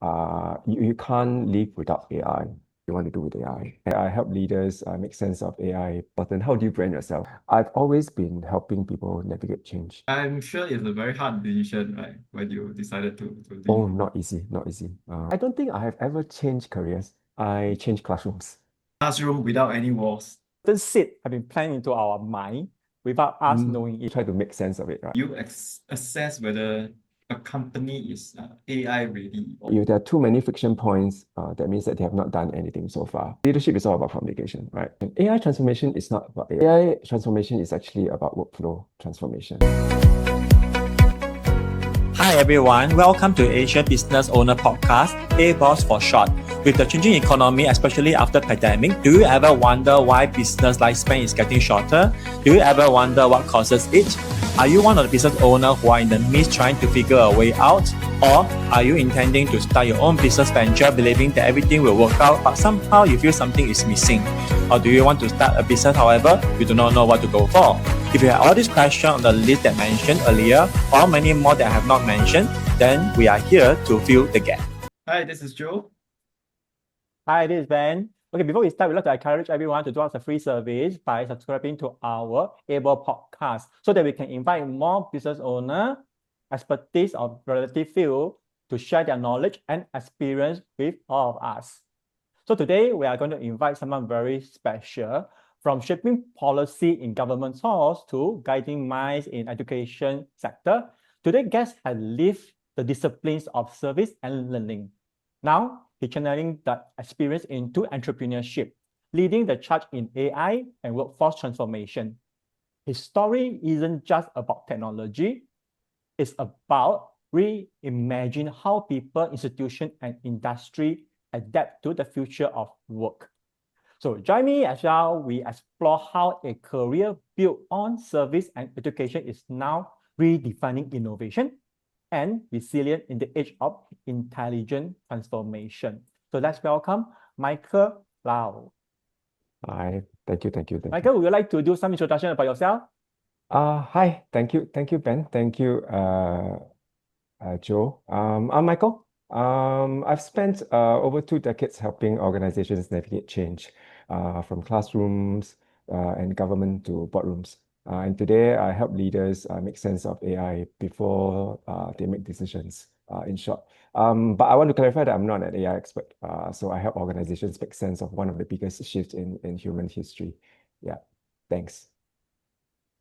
You can't live without AI. You want to do with AI. I help leaders make sense of AI. But then how do you brand yourself? I've always been helping people navigate change. I'm sure it's a very hard decision, right? When you decided to Oh, leave not easy, not easy. I don't think I have ever changed careers. I changed classrooms. classroom without any walls. The seed have been planted into our mind without us knowing it. Try to make sense of it, right? You assess whether a company is AI ready. If there are too many friction points, that means that they have not done anything so far. Leadership is all about communication, right? And AI transformation is not about AI. AI transformation is actually about workflow transformation. Hi everyone, welcome to Asian Business Owner Podcast, ABOSS for short. With the changing economy, especially after pandemic, do you ever wonder why business lifespan is getting shorter? Do you ever wonder what causes it? Are you one of the business owners who are in the midst trying to figure a way out? Or are you intending to start your own business venture believing that everything will work out but somehow you feel something is missing? Or do you want to start a business however you do not know what to go for? If you have all these questions on the list that I mentioned earlier or many more that I have not mentioned, then we are here to fill the gap. Hi, this is Joe. Hi, this is Ben. Okay, before we start, we'd like to encourage everyone to do us a free service by subscribing to our ABOSS podcast so that we can invite more business owners, expertise of relative field to share their knowledge and experience with all of us. So today, we are going to invite someone very special, from shaping policy in government halls to guiding minds in education sector. Today's guest has lived the disciplines of service and learning. Now, he's channeling that experience into entrepreneurship, leading the charge in AI and workforce transformation. His story isn't just about technology, it's about reimagine how people, institutions, and industry adapt to the future of work. So join me as well, we explore how a career built on service and education is now redefining innovation and resilient in the age of intelligent transformation. So let's welcome Michael Lau. Hi, thank you. Michael, would you like to do some introduction about yourself? Hi, thank you, Ben. Thank you, Joe. I'm Michael. I've spent over 2 decades helping organizations navigate change, from classrooms and government to boardrooms. And today I help leaders make sense of AI before they make decisions, in short. But I want to clarify that I'm not an AI expert. So I help organizations make sense of one of the biggest shifts in human history. Yeah, thanks.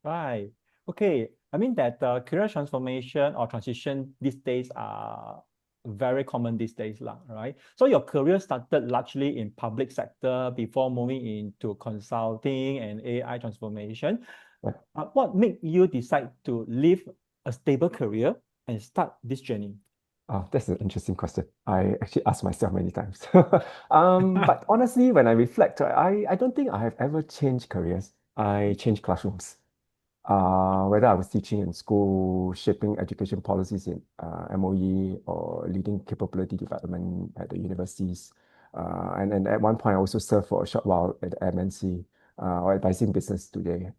Right. Okay. I mean that career transformation or transition these days are very common these days, right? So your career started largely in public sector before moving into consulting and AI transformation. Right. What made you decide to leave a stable career and start this journey? That's an interesting question. I actually ask myself many times. But honestly, when I reflect, I don't think I have ever changed careers. I changed classrooms. Whether I was teaching in school, shaping education policies in MOE, or leading capability development at the universities. And at one point, I also served for a short while at the MNC, or advising business today.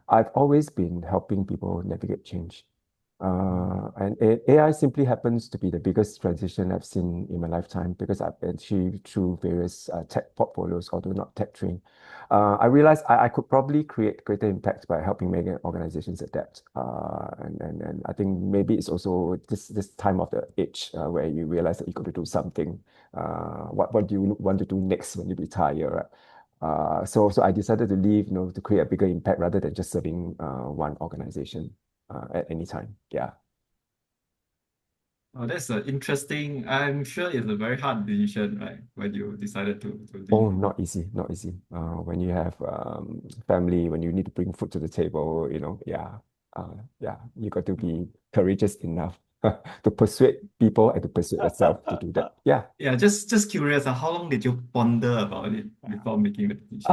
I've always been helping people navigate change. And AI simply happens to be the biggest transition I've seen in my lifetime because I've achieved through various tech portfolios, although not tech trained. I realized I could probably create greater impact by helping many organizations adapt. And I think maybe it's also this time of the age where you realize that you got to do something. What do you want to do next when you retire, right? So I decided to leave, to create a bigger impact rather than just serving one organization at any time. Yeah. Oh, that's interesting. I'm sure it's a very hard decision, right? When you decided to leave. Oh, not easy, not easy. When you have family, when you need to bring food to the table, you got to be courageous enough to persuade people and to persuade yourself to do that. Yeah. Yeah, just curious, how long did you ponder about it before making the decision?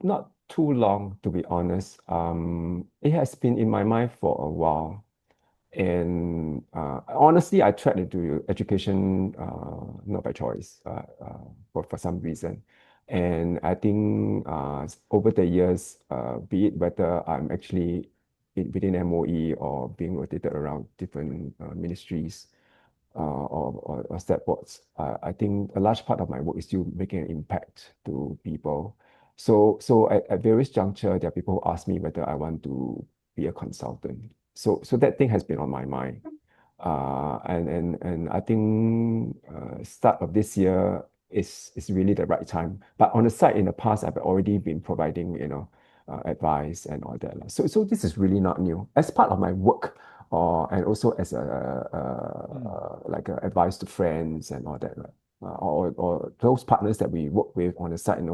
Not too long, to be honest. It has been in my mind for a while. And honestly, I tried to do education not by choice, for some reason. And I think over the years, be it whether I'm actually within MOE or being rotated around different ministries, or step boards. I think a large part of my work is still making an impact to people. So at various juncture, there are people who ask me whether I want to be a consultant. So that thing has been on my mind. And I think start of this year is really the right time. But on the side, in the past, I've already been providing, advice and all that lah. So this is really not new. As part of my work, and also as like a advice to friends and all that, right? Or those partners that we work with on the side,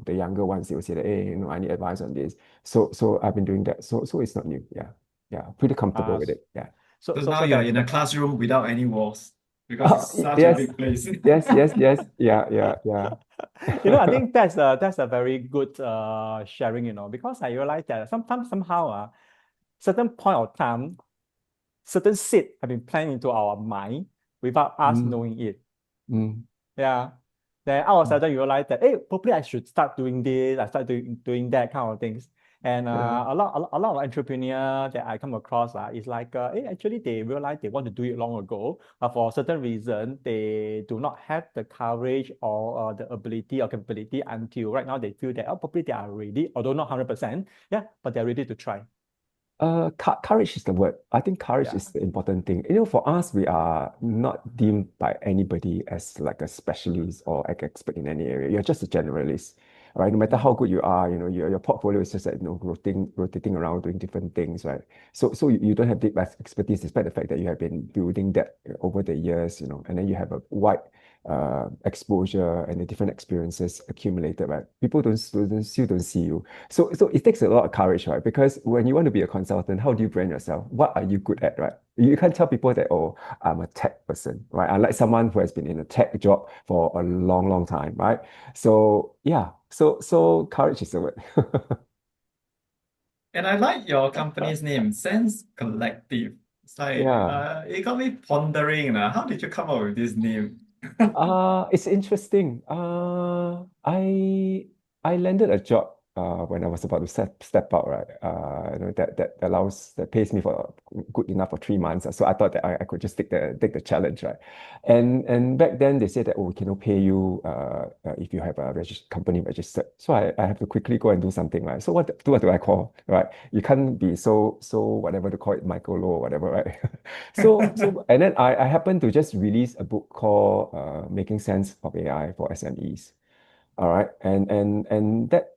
the younger ones, they will say that, hey, I need advice on this. So I've been doing that. So it's not new. Yeah. Yeah. Pretty comfortable with it. Yeah. So So now you're in a classroom without any walls because it's such a Yes, big place. yes. Yeah. I think that's a very good sharing, because I realized that sometimes somehow certain point of time, certain seed have been planted into our mind without us Mm, knowing it. mm, Yeah. Then all of a mm. sudden you realize that, hey, probably I should start doing this, I start doing that kind of things. And Yeah. a lot of entrepreneurs that I come across is like, hey, actually they realize they want to do it long ago, but for a certain reason, they do not have the courage or the ability or capability until right now they feel that, oh, probably they are ready, although not 100%, yeah, but they're ready to try. Courage is the word. I think courage Yeah. is the important thing. For us, we are not deemed by anybody as like a specialist or an expert in any area. You're just a generalist, right? No matter how good you are, your portfolio is just like, rotating around doing different things, right? So you don't have deep expertise despite the fact that you have been building that over the years, and then you have a wide exposure and the different experiences accumulated, right? People still don't see you. So it takes a lot of courage, right? Because when you want to be a consultant, how do you brand yourself? What are you good at, right? You can't tell people that, oh, I'm a tech person, right? Unlike someone who has been in a tech job for a long, long time, right? So yeah, so courage is the word. And I like your company's name, Sense Collective. It's like Yeah. it got me pondering. How did you come up with this name? It's interesting. I landed a job when I was about to step out, right? That pays me for good enough for 3 months. So I thought that I could just take the challenge, right? And back then they said that, oh, we cannot pay you if you have a company registered. So I have to quickly go and do something, right? So what do I call, right? You can't be so whatever to call it, Michael Lau or whatever, right? So and then I happened to just release a book called Making Sense of AI for SMEs. All right. And that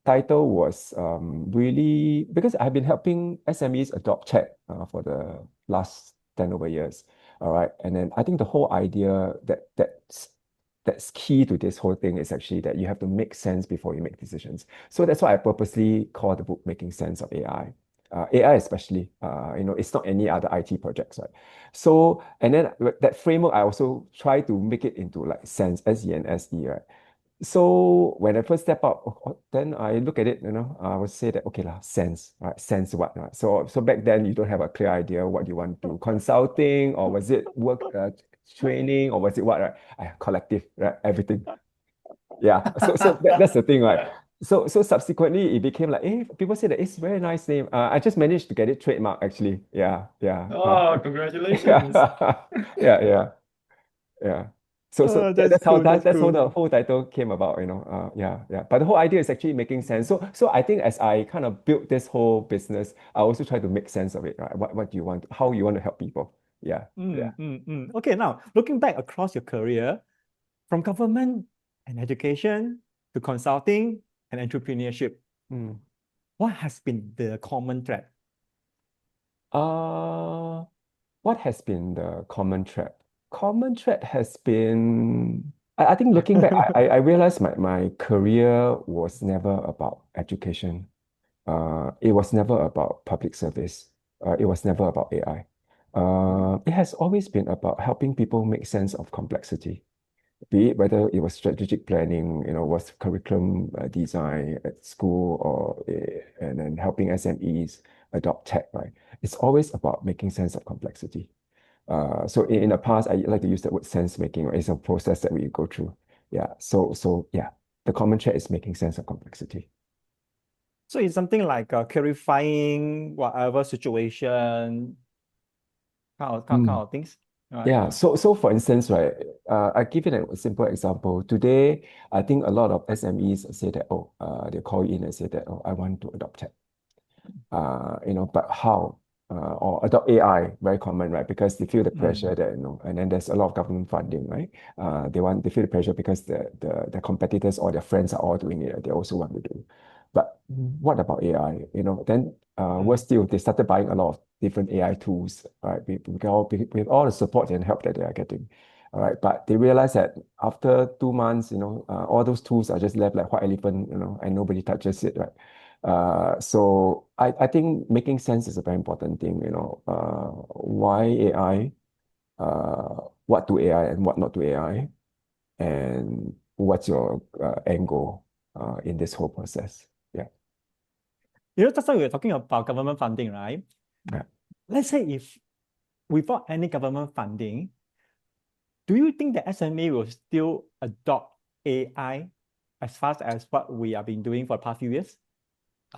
title was really because I've been helping SMEs adopt tech for the last 10 over years. All right. And then I think the whole idea that's key to this whole thing is actually that you have to make sense before you make decisions. So that's why I purposely call the book Making Sense of AI. AI especially, it's not any other IT projects, right? So, and then that framework, I also try to make it into like sense, SENSE, right? So when I first step up, then I look at it, I would say that, okay, lah, sense, right? Sense what, right? So back then you don't have a clear idea what you want to do, consulting, or was it work training, or was it what, right? Collective, right? Everything. Yeah. So that's the thing, right? So subsequently it became like, people say that it's a very nice name. I just managed to get it trademarked actually. Yeah, yeah. Oh, congratulations. Yeah, yeah. Yeah. So Oh, that's that's how cool. that That's that's how cool. the whole title came about, yeah, yeah. But the whole idea is actually making sense. So I think as I kind of built this whole business, I also try to make sense of it, right? What do you want, how you want to help people? Yeah, yeah. Okay, now looking back across your career, from government and education to consulting and entrepreneurship, Mm. what has been the common thread? Uh, what has been the common thread? Common thread has been, I think looking back, I realized my career was never about education. It was never about public service. It was never about AI. It has always been about helping people make sense of complexity, be it whether it was strategic planning, was curriculum design at school or and then helping SMEs adopt tech, right? It's always about making sense of complexity. So in the past, I like to use the word sense making, right? It's a process that we go through. Yeah. So yeah, the common thread is making sense of complexity. So it's something like clarifying whatever situation kind of Mm. things. Right. Yeah, so for instance, right, I give it a simple example. Today, I think a lot of SMEs say that, oh, they call in and say that, oh, I want to adopt tech. But how? Or adopt AI, very common, right? Because they feel the pressure that, and then there's a lot of government funding, right? They feel the pressure because the competitors or their friends are all doing it. They also want to do. But what about AI? Then worse still, they started buying a lot of different AI tools, right? With all the support and help that they are getting. All right, but they realize that after 2 months, all those tools are just left like white elephant, and nobody touches it, right? So I think making sense is a very important thing, why AI, what to AI and what not to AI, and what's your end goal in this whole process. Yeah. Just now we were talking about government funding, right? Yeah. Let's say if without any government funding, do you think the SME will still adopt AI as fast as what we have been doing for the past few years?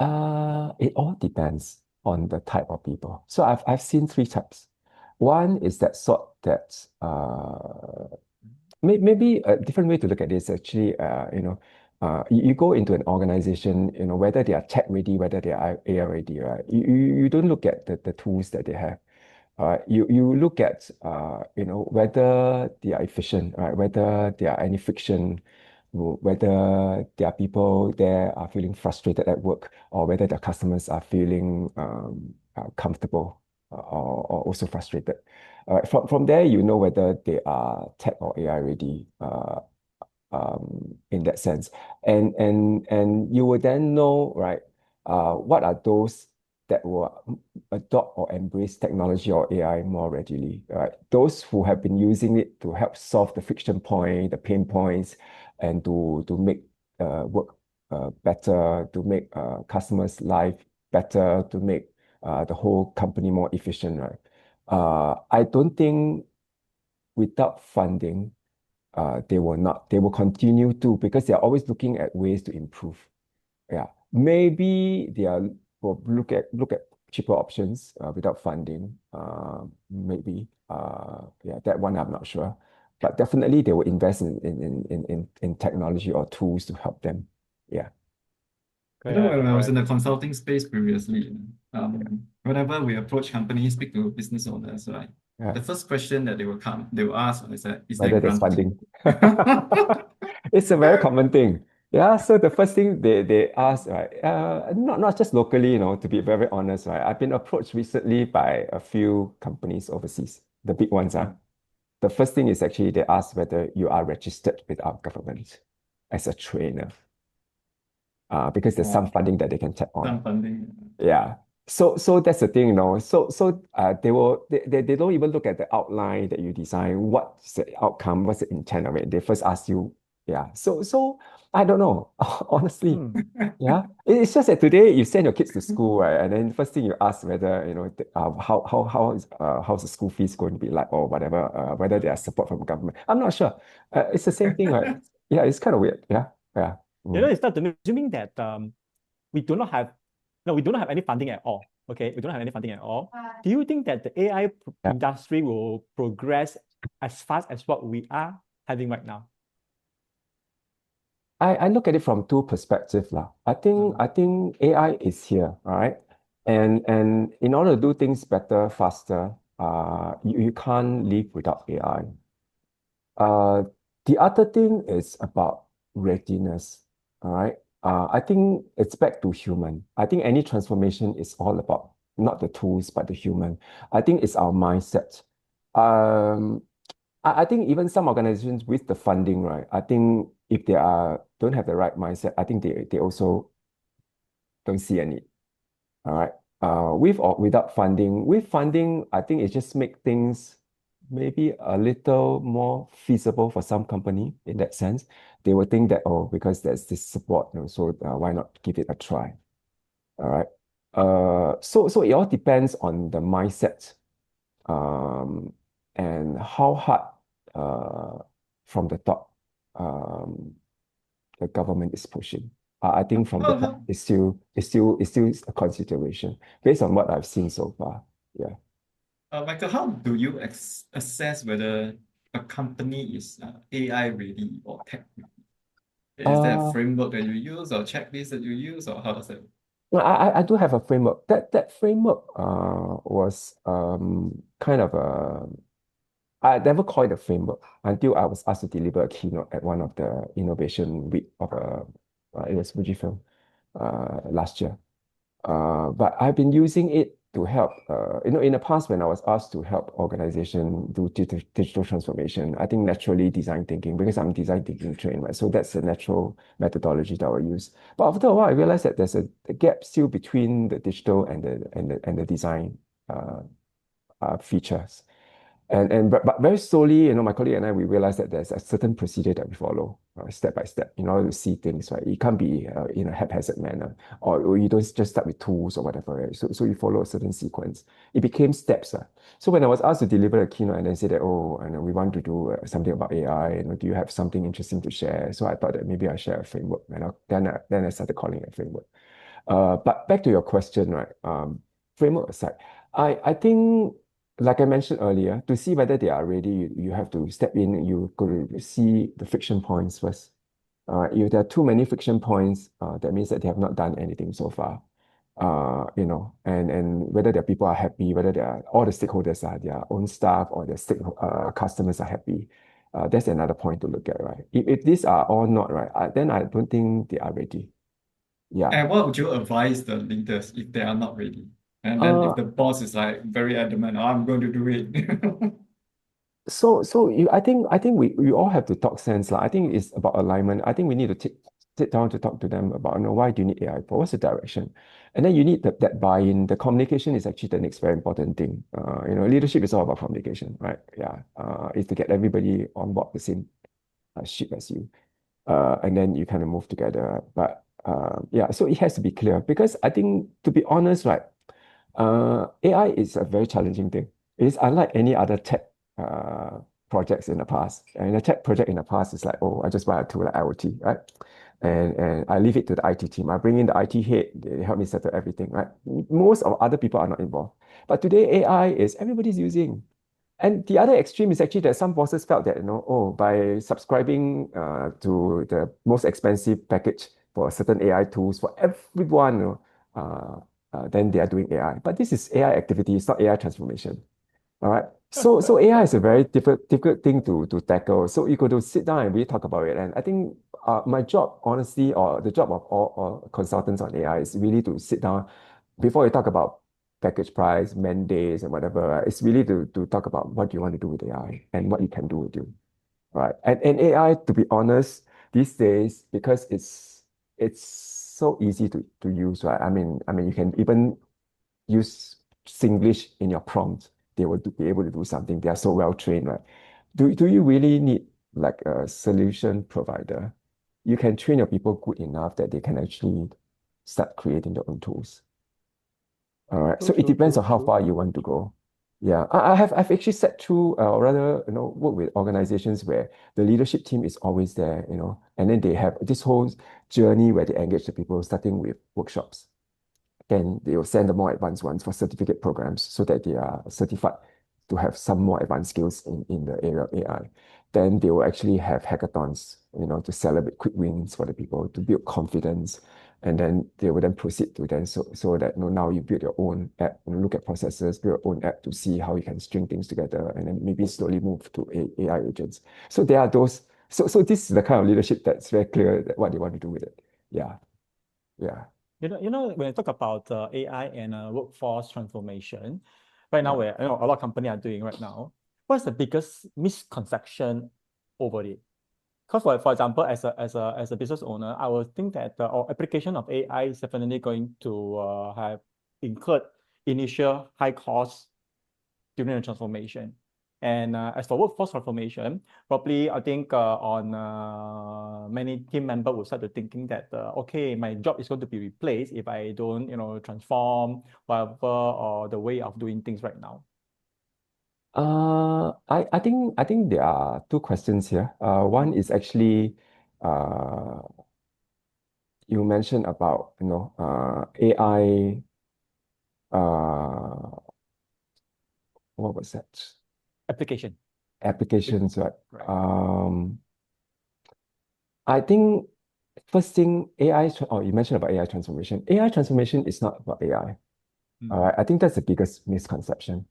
It all depends on the type of people. So I've seen three types. One is that sort that maybe a different way to look at this actually, you go into an organization, whether they are tech ready, whether they are AI ready, right? You don't look at the tools that they have. You look at whether they are efficient, right? Whether there are any friction, whether there are people there are feeling frustrated at work, or whether their customers are feeling comfortable or also frustrated. From there, you know whether they are tech or AI ready in that sense. And you will then know, right, what are those that will adopt or embrace technology or AI more readily, right? Those who have been using it to help solve the friction point, the pain points, and to make work better, to make customers' life better, to make the whole company more efficient, right? I don't think without funding, they will not. They will continue to because they are always looking at ways to improve. Yeah, maybe they are will look at cheaper options without funding. Maybe yeah, that one I'm not sure, but definitely they will invest in technology or tools to help them. Yeah. When I was in Correct. the consulting space previously, whenever we approach companies, speak to business owners, right? Yeah. The first question that they will ask is there Whether there's grant? funding. It's a very common thing. Yeah, so the first thing they ask, right, not just locally, to be very honest, right, I've been approached recently by a few companies overseas, the big ones. The first thing is actually they ask whether you are registered with our government as a trainer, because there's some Oh, funding that they can tap on. some funding. Yeah. So that's the thing, they don't even look at the outline that you design, what's the outcome, what's the intent of it. They first ask you, yeah. So I don't know, honestly. Yeah. It's just that today you send your kids to school, right? And then first thing you ask whether, how's the school fees going to be like or whatever, whether there are support from government. I'm not sure. It's the same thing, right? Yeah, it's kind of weird. Yeah. Yeah. It's not assuming that we do not have no, we do not have any funding at all. Okay, we don't have any funding at all. Do you think that the AI Yeah. industry will progress as fast as what we are having right now? I look at it from two perspectives lah. I think AI is here, all right? And in order to do things better, faster, you can't live without AI. Uh, the other thing is about readiness, all right? I think it's back to human. I think any transformation is all about not the tools, but the human. I think it's our mindset. Um, I think even some organizations with the funding, right? I think if they don't have the right mindset, I think they also don't see a need. All right. With or without funding, with funding, I think it just make things maybe a little more feasible for some company in that sense. They will think that, oh, because there's this support, so why not give it a try? All right. So it all depends on the mindset, um, and how hard from the top the government is pushing. I think from the top, it's still a consideration based on what I've seen so far. Yeah. Michael, how do you assess whether a company is AI ready or tech ready? Is there a Uh, framework that you use or checklist that you use, or how does that? well, I do have a framework. That framework was kind of a I never called it a framework until I was asked to deliver a keynote at one of the innovation week of it was Fujifilm last year. But I've been using it to help, in the past when I was asked to help organization do digital transformation, I think naturally design thinking, because I'm design thinking trained, right? So that's the natural methodology that I will use. But after a while, I realized that there's a gap still between the digital and the design uh, features. But very slowly, my colleague and I, we realized that there's a certain procedure that we follow step by step in order to see things, right? It can't be in a haphazard manner, or you don't just start with tools or whatever, right? So you follow a certain sequence. It became steps. So when I was asked to deliver a keynote and then say that, oh, and we want to do something about AI, do you have something interesting to share? So I thought that maybe I share a framework, then I started calling it a framework. But back to your question, right? Framework aside, I think, like I mentioned earlier, to see whether they are ready, you have to step in. You got to see the friction points first. If there are too many friction points, that means that they have not done anything so far. And whether their people are happy, whether they are, all the stakeholders are their own staff or their customers are happy. That's another point to look at, right? If these are all not right, then I don't think they are ready. Yeah. And what would you advise the leaders if they are not ready? And then if Uh, the boss is like very adamant, "Oh, I'm going to do it." I think we all have to talk sense. Like, I think it's about alignment. I think we need to sit down to talk to them about, why do you need AI for? What's the direction? And then you need that buy-in. The communication is actually the next very important thing. Leadership is all about communication, right? Yeah. It's to get everybody on board the same ship as you. And then you kind of move together. But yeah, so it has to be clear, because I think, to be honest, right, AI is a very challenging thing. It's unlike any other tech uh, projects in the past. And a tech project in the past is like, oh, I just buy a tool like IoT, right? And I leave it to the IT team. I bring in the IT head, they help me settle everything, right? Most of other people are not involved. But today, AI is everybody's using. And the other extreme is actually that some bosses felt that, oh, by subscribing to the most expensive package for certain AI tools for everyone, then they are doing AI. But this is AI activity, it's not AI transformation. All right. So AI is a very difficult thing to tackle. So you got to sit down and really talk about it. And I think my job, honestly, or the job of all consultants on AI, is really to sit down before you talk about package price, mandates, and whatever. Right? It's really to talk about what you want to do with AI and what you can do with you. Right. And AI, to be honest, these days, because it's so easy to use, right? I mean, you can even use Singlish in your prompt, they will be able to do something. They are so well trained, right? Do you really need like a solution provider? You can train your people good enough that they can actually start creating their own tools. All right. True, So it true, depends true, on how true. far you want to go. Yeah, I've actually sat through, or rather, work with organizations where the leadership team is always there, and then they have this whole journey where they engage the people, starting with workshops. Then they will send the more advanced ones for certificate programs so that they are certified to have some more advanced skills in the area of AI. Then they will actually have hackathons, to celebrate quick wins for the people, to build confidence. And then they will then proceed to then so that now you build your own app, look at processes, build your own app to see how you can string things together, and then maybe slowly move to AI agents. So there are those. So this is the kind of leadership that's very clear that what they want to do with it. Yeah, yeah, When I talk about AI and workforce transformation, right now, yeah. where a lot of companies are doing right now, what's the biggest misconception over it? Because for example, as a business owner, I would think that our application of AI is definitely going to have incurred initial high costs during the transformation. And as for workforce transformation, probably I think on many team members will start to thinking that okay, my job is going to be replaced if I don't transform whatever or the way of doing things right now. I think there are two questions here. One is actually uh, you mentioned about AI. what was that? Application. Applications, right? Right. I think first thing, you mentioned about AI transformation. AI transformation is not about AI. All right, I think that's the biggest misconception.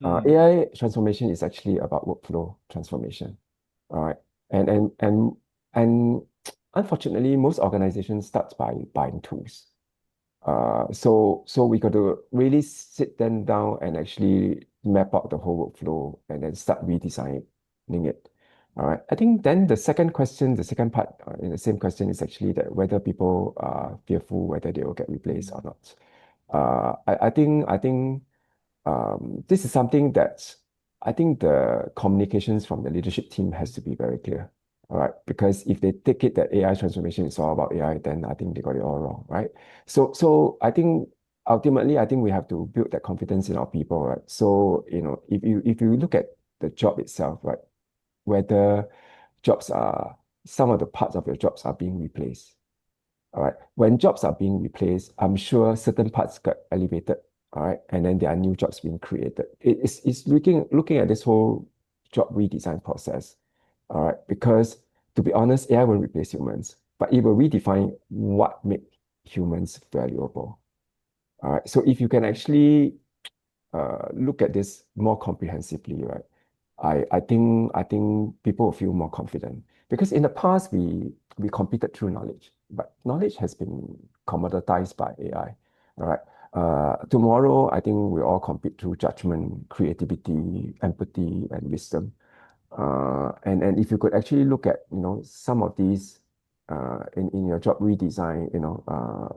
AI transformation is actually about workflow transformation. All right, and and and and unfortunately, most organizations start by buying tools. So we got to really sit them down and actually map out the whole workflow and then start redesigning it. All right. I think then the second question, the second part in the same question is actually that whether people are fearful whether they will get replaced or not. I think this is something that I think the communications from the leadership team has to be very clear. All right. Because if they take it that AI transformation is all about AI, then I think they got it all wrong, right? So I think ultimately, I think we have to build that confidence in our people, right? So, if you look at the job itself, right, whether jobs are some of the parts of your jobs are being replaced. All right. When jobs are being replaced, I'm sure certain parts got elevated. All right. And then there are new jobs being created. It's looking at this whole job redesign process. All right. Because to be honest, AI won't replace humans, but it will redefine what makes humans valuable. All right. So if you can actually look at this more comprehensively, right? I think people will feel more confident because in the past we competed through knowledge, but knowledge has been commoditized by AI. All right. Tomorrow, I think we all compete through judgment, creativity, empathy, and wisdom. And if you could actually look at some of these in your job redesign,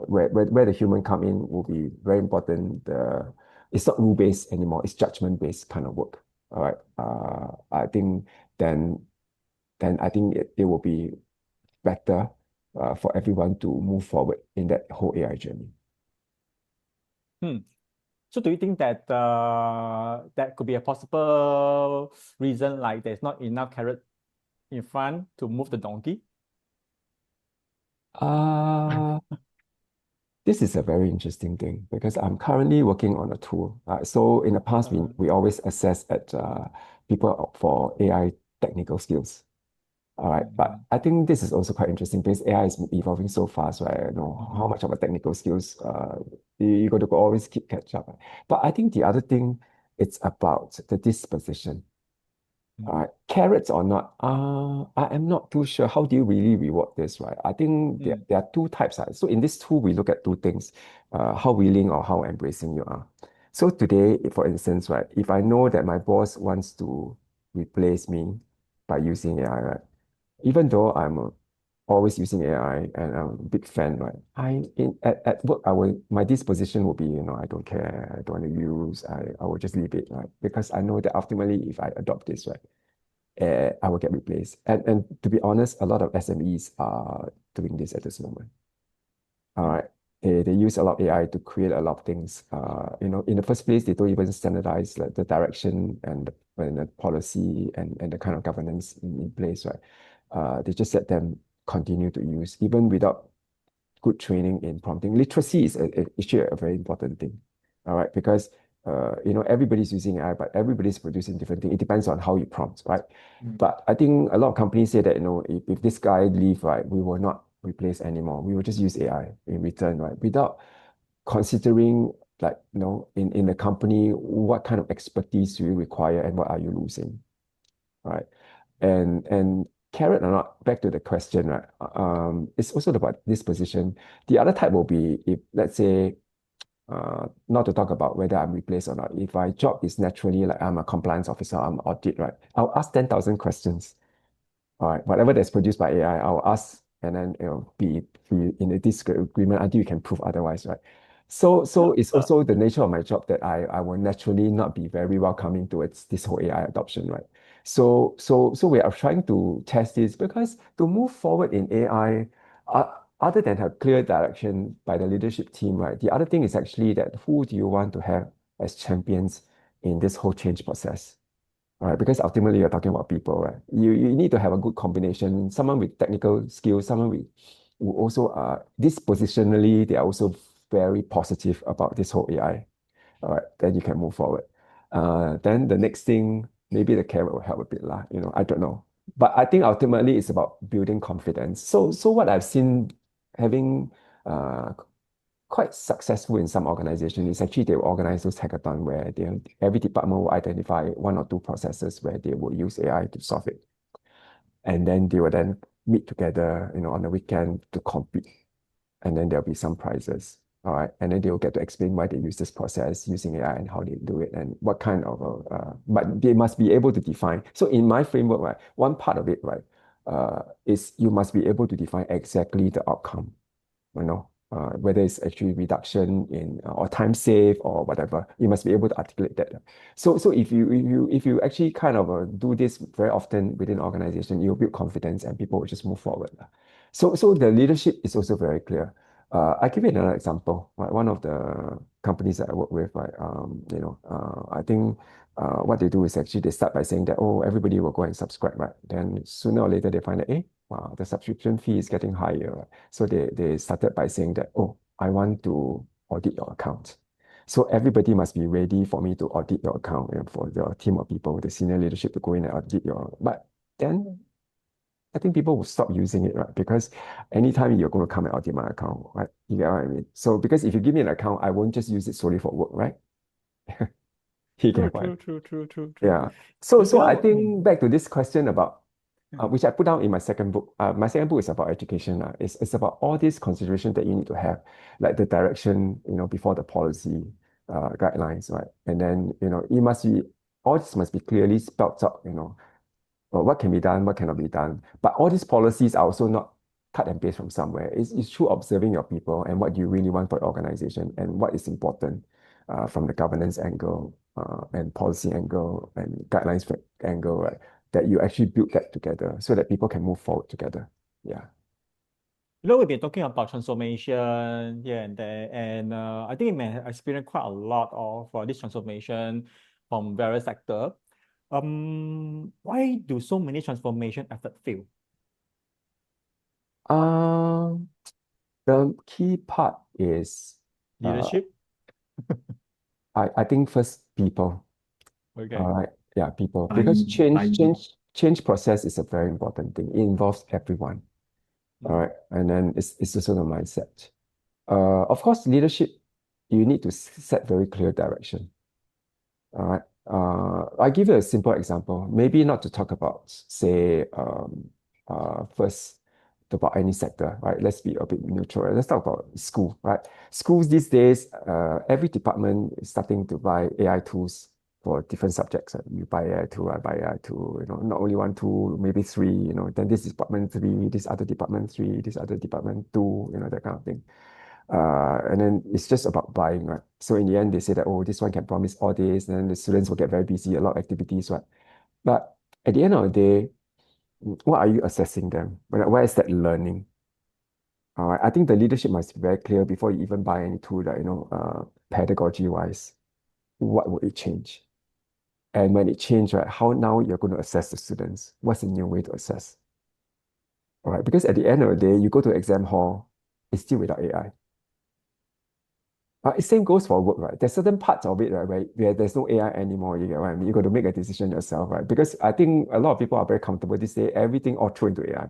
where the human come in will be very important. It's not rule based anymore; it's judgment based kind of work. All right. I think then I think it will be better for everyone to move forward in that whole AI journey. So do you think that that could be a possible reason, like there's not enough carrot in front to move the donkey? Uh, this is a very interesting thing because I'm currently working on a tool. So in the past, we always assess at people for AI technical skills. All right, but I think this is also quite interesting because AI is evolving so fast, right? I know how much of a technical skills you got to always keep catch up. But I think the other thing, it's about the disposition. Carrots or not, I am not too sure. How do you really reward this, right? I think there are two types. So in this tool, we look at two things, how willing or how embracing you are. So today, for instance, right, if I know that my boss wants to replace me by using AI, right, even though I'm always using AI and I'm a big fan, right? At work, my disposition will be, I don't care, I don't want to use, I will just leave it, right? Because I know that ultimately, if I adopt this, right, I will get replaced. And to be honest, a lot of SMEs are doing this at this moment. All right. They use a lot of AI to create a lot of things. In the first place, they don't even standardize like the direction and the policy and the kind of governance in place, right? They just let them continue to use, even without good training in prompting. Literacy is actually a very important thing. All right, because everybody's using AI, but everybody's producing different things. It depends on how you prompt, right? But I think a lot of companies say that if this guy leave, right, we will not replace anymore. We will just use AI in return, right? Without considering like in the company what kind of expertise do you require and what are you losing, right? And carrot or not, back to the question, right? It's also about this position. The other type will be if, let's say, not to talk about whether I'm replaced or not. If my job is naturally like I'm a compliance officer, I'm audit, right? I'll ask 10,000 questions. All right, whatever that's produced by AI, I'll ask and then be in a disagreement until you can prove otherwise, right? So it's also the nature of my job that I will naturally not be very welcoming towards this whole AI adoption, right? So we are trying to test this because to move forward in AI, other than have clear direction by the leadership team, right? The other thing is actually that who do you want to have as champions in this whole change process? All right, because ultimately you're talking about people, right? You need to have a good combination, someone with technical skills, someone who also dispositionally, they are also very positive about this whole AI. All right, then you can move forward. Then the next thing, maybe the carrot will help a bit lah, I don't know. But I think ultimately it's about building confidence. So what I've seen having quite successful in some organizations is actually they will organize those hackathon where every department will identify one or two processes where they will use AI to solve it. And then they will then meet together, on the weekend to compete. And then there'll be some prizes. All right. And then they will get to explain why they use this process using AI and how they do it and what kind of, but they must be able to define. So in my framework, right, one part of it, right, is you must be able to define exactly the outcome, whether it's actually reduction in or time save or whatever, you must be able to articulate that. So if you actually kind of do this very often within an organization, you'll build confidence and people will just move forward. So the leadership is also very clear. I give you another example. Right? One of the companies that I work with, right? I think what they do is actually they start by saying that, oh, everybody will go and subscribe, right? Then sooner or later they find that, wow, the subscription fee is getting higher. Right? So they started by saying that, oh, I want to audit your account. So everybody must be ready for me to audit your account and for your team of people, the senior leadership to go in and audit but then I think people will stop using it, right? Because anytime you're going to come and audit my account, right? You get what I mean? So because if you give me an account, I won't just use it solely for work, right? You True, get what I mean? true. Yeah. So I You think back to this question about which I put down in my second book. My second book is about education. It's about all these considerations that you need to have, like the direction, before the policy guidelines, right? And then, all this must be clearly spelled out, what can be done, what cannot be done. But all these policies are also not cut and paste from somewhere. It's through observing your people and what you really want for your organization and what is important from the governance angle and policy angle and guidelines angle, right? That you actually build that together so that people can move forward together. Yeah. we've been talking about transformation here and there, and I think we may have experienced quite a lot of this transformation from various sectors. Why do so many transformation efforts fail? Um, the key part is Leadership? I think first people. Okay. All right. Yeah, people. Because change, Time. change, change process is a very important thing. It involves everyone. All right. And then it's also the mindset. Of course, leadership, you need to set very clear direction. All right. I give you a simple example. Maybe not to talk about, say, first about any sector, right? Let's be a bit neutral. Let's talk about school, right? Schools these days, every department is starting to buy AI tools for different subjects. You buy AI tool, I buy AI tool, not only one tool, maybe three, then this department three, this other department three, this other department two, that kind of thing. And then it's just about buying, right? So in the end, they say that, oh, this one can promise all this, and then the students will get very busy, a lot of activities, right? But at the end of the day, what are you assessing them? Where is that learning? All right. I think the leadership must be very clear before you even buy any tool that, pedagogy-wise, what will it change? And when it change, right, how now you're going to assess the students? What's the new way to assess? All right. Because at the end of the day, you go to exam hall, it's still without AI. Same goes for work, right? There's certain parts of it, right, where there's no AI anymore. You get what I mean? You got to make a decision yourself, right? Because I think a lot of people are very comfortable these days, everything all thrown into AI.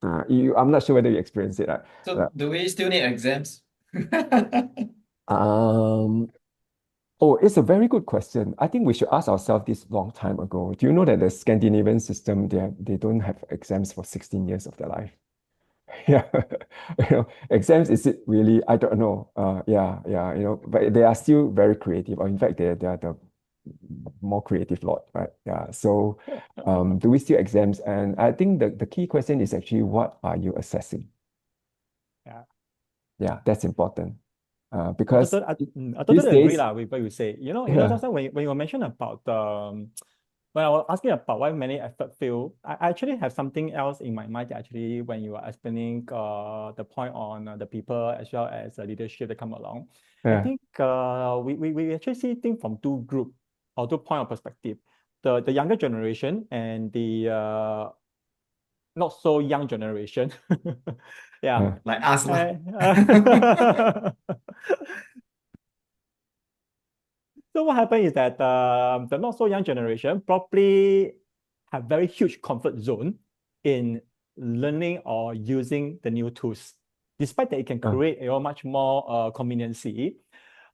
I'm not sure whether you experience it, right? So do we still need exams? Um, oh, it's a very good question. I think we should ask ourselves this long time ago. Do you know that the Scandinavian system, they don't have exams for 16 years of their life? Yeah, exams, is it really? I don't know. Yeah, but they are still very creative. Or in fact, they are the more creative lot, right? Yeah. So, do we still exams? And I think the key question is actually what are you assessing? Yeah. Yeah, that's important. I Because I these totally agree days, with what you say. yeah, Just now when you mentioned about when I was asking about why many effort fail, I actually have something else in my mind actually when you are explaining the point on the people as well as the leadership that come along. I yeah, think we actually see things from two group or two point of perspective. The younger generation and the not so young generation. Yeah. Like us lah. Uh, So what happened is that the not so young generation probably have very huge comfort zone in learning or using the new tools, despite that it can Uh, create much more conveniency.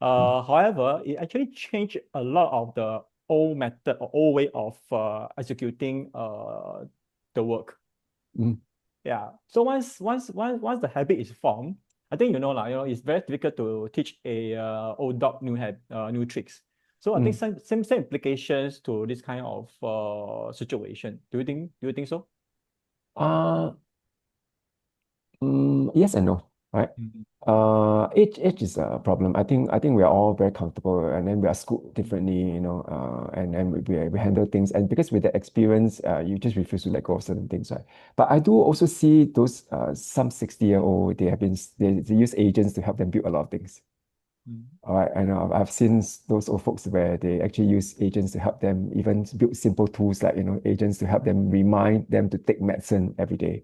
mm, However, it actually changed a lot of the old method or old way of executing the work. mm, Yeah. So once the habit is formed, I think it's very difficult to teach a old dog new tricks. So I think mm. same implications to this kind of situation. Do you think so? Uh, yes and no, right? Mhm. Age is a problem. I think we are all very comfortable, and then we are schooled differently, and then we handle things, and because with the experience, you just refuse to let go of certain things, right? But I do also see those some 60-year-old, they use agents to help them build a lot of things. Mm. All right, I know I've seen those old folks where they actually use agents to help them even build simple tools like agents to help them remind them to take medicine every day,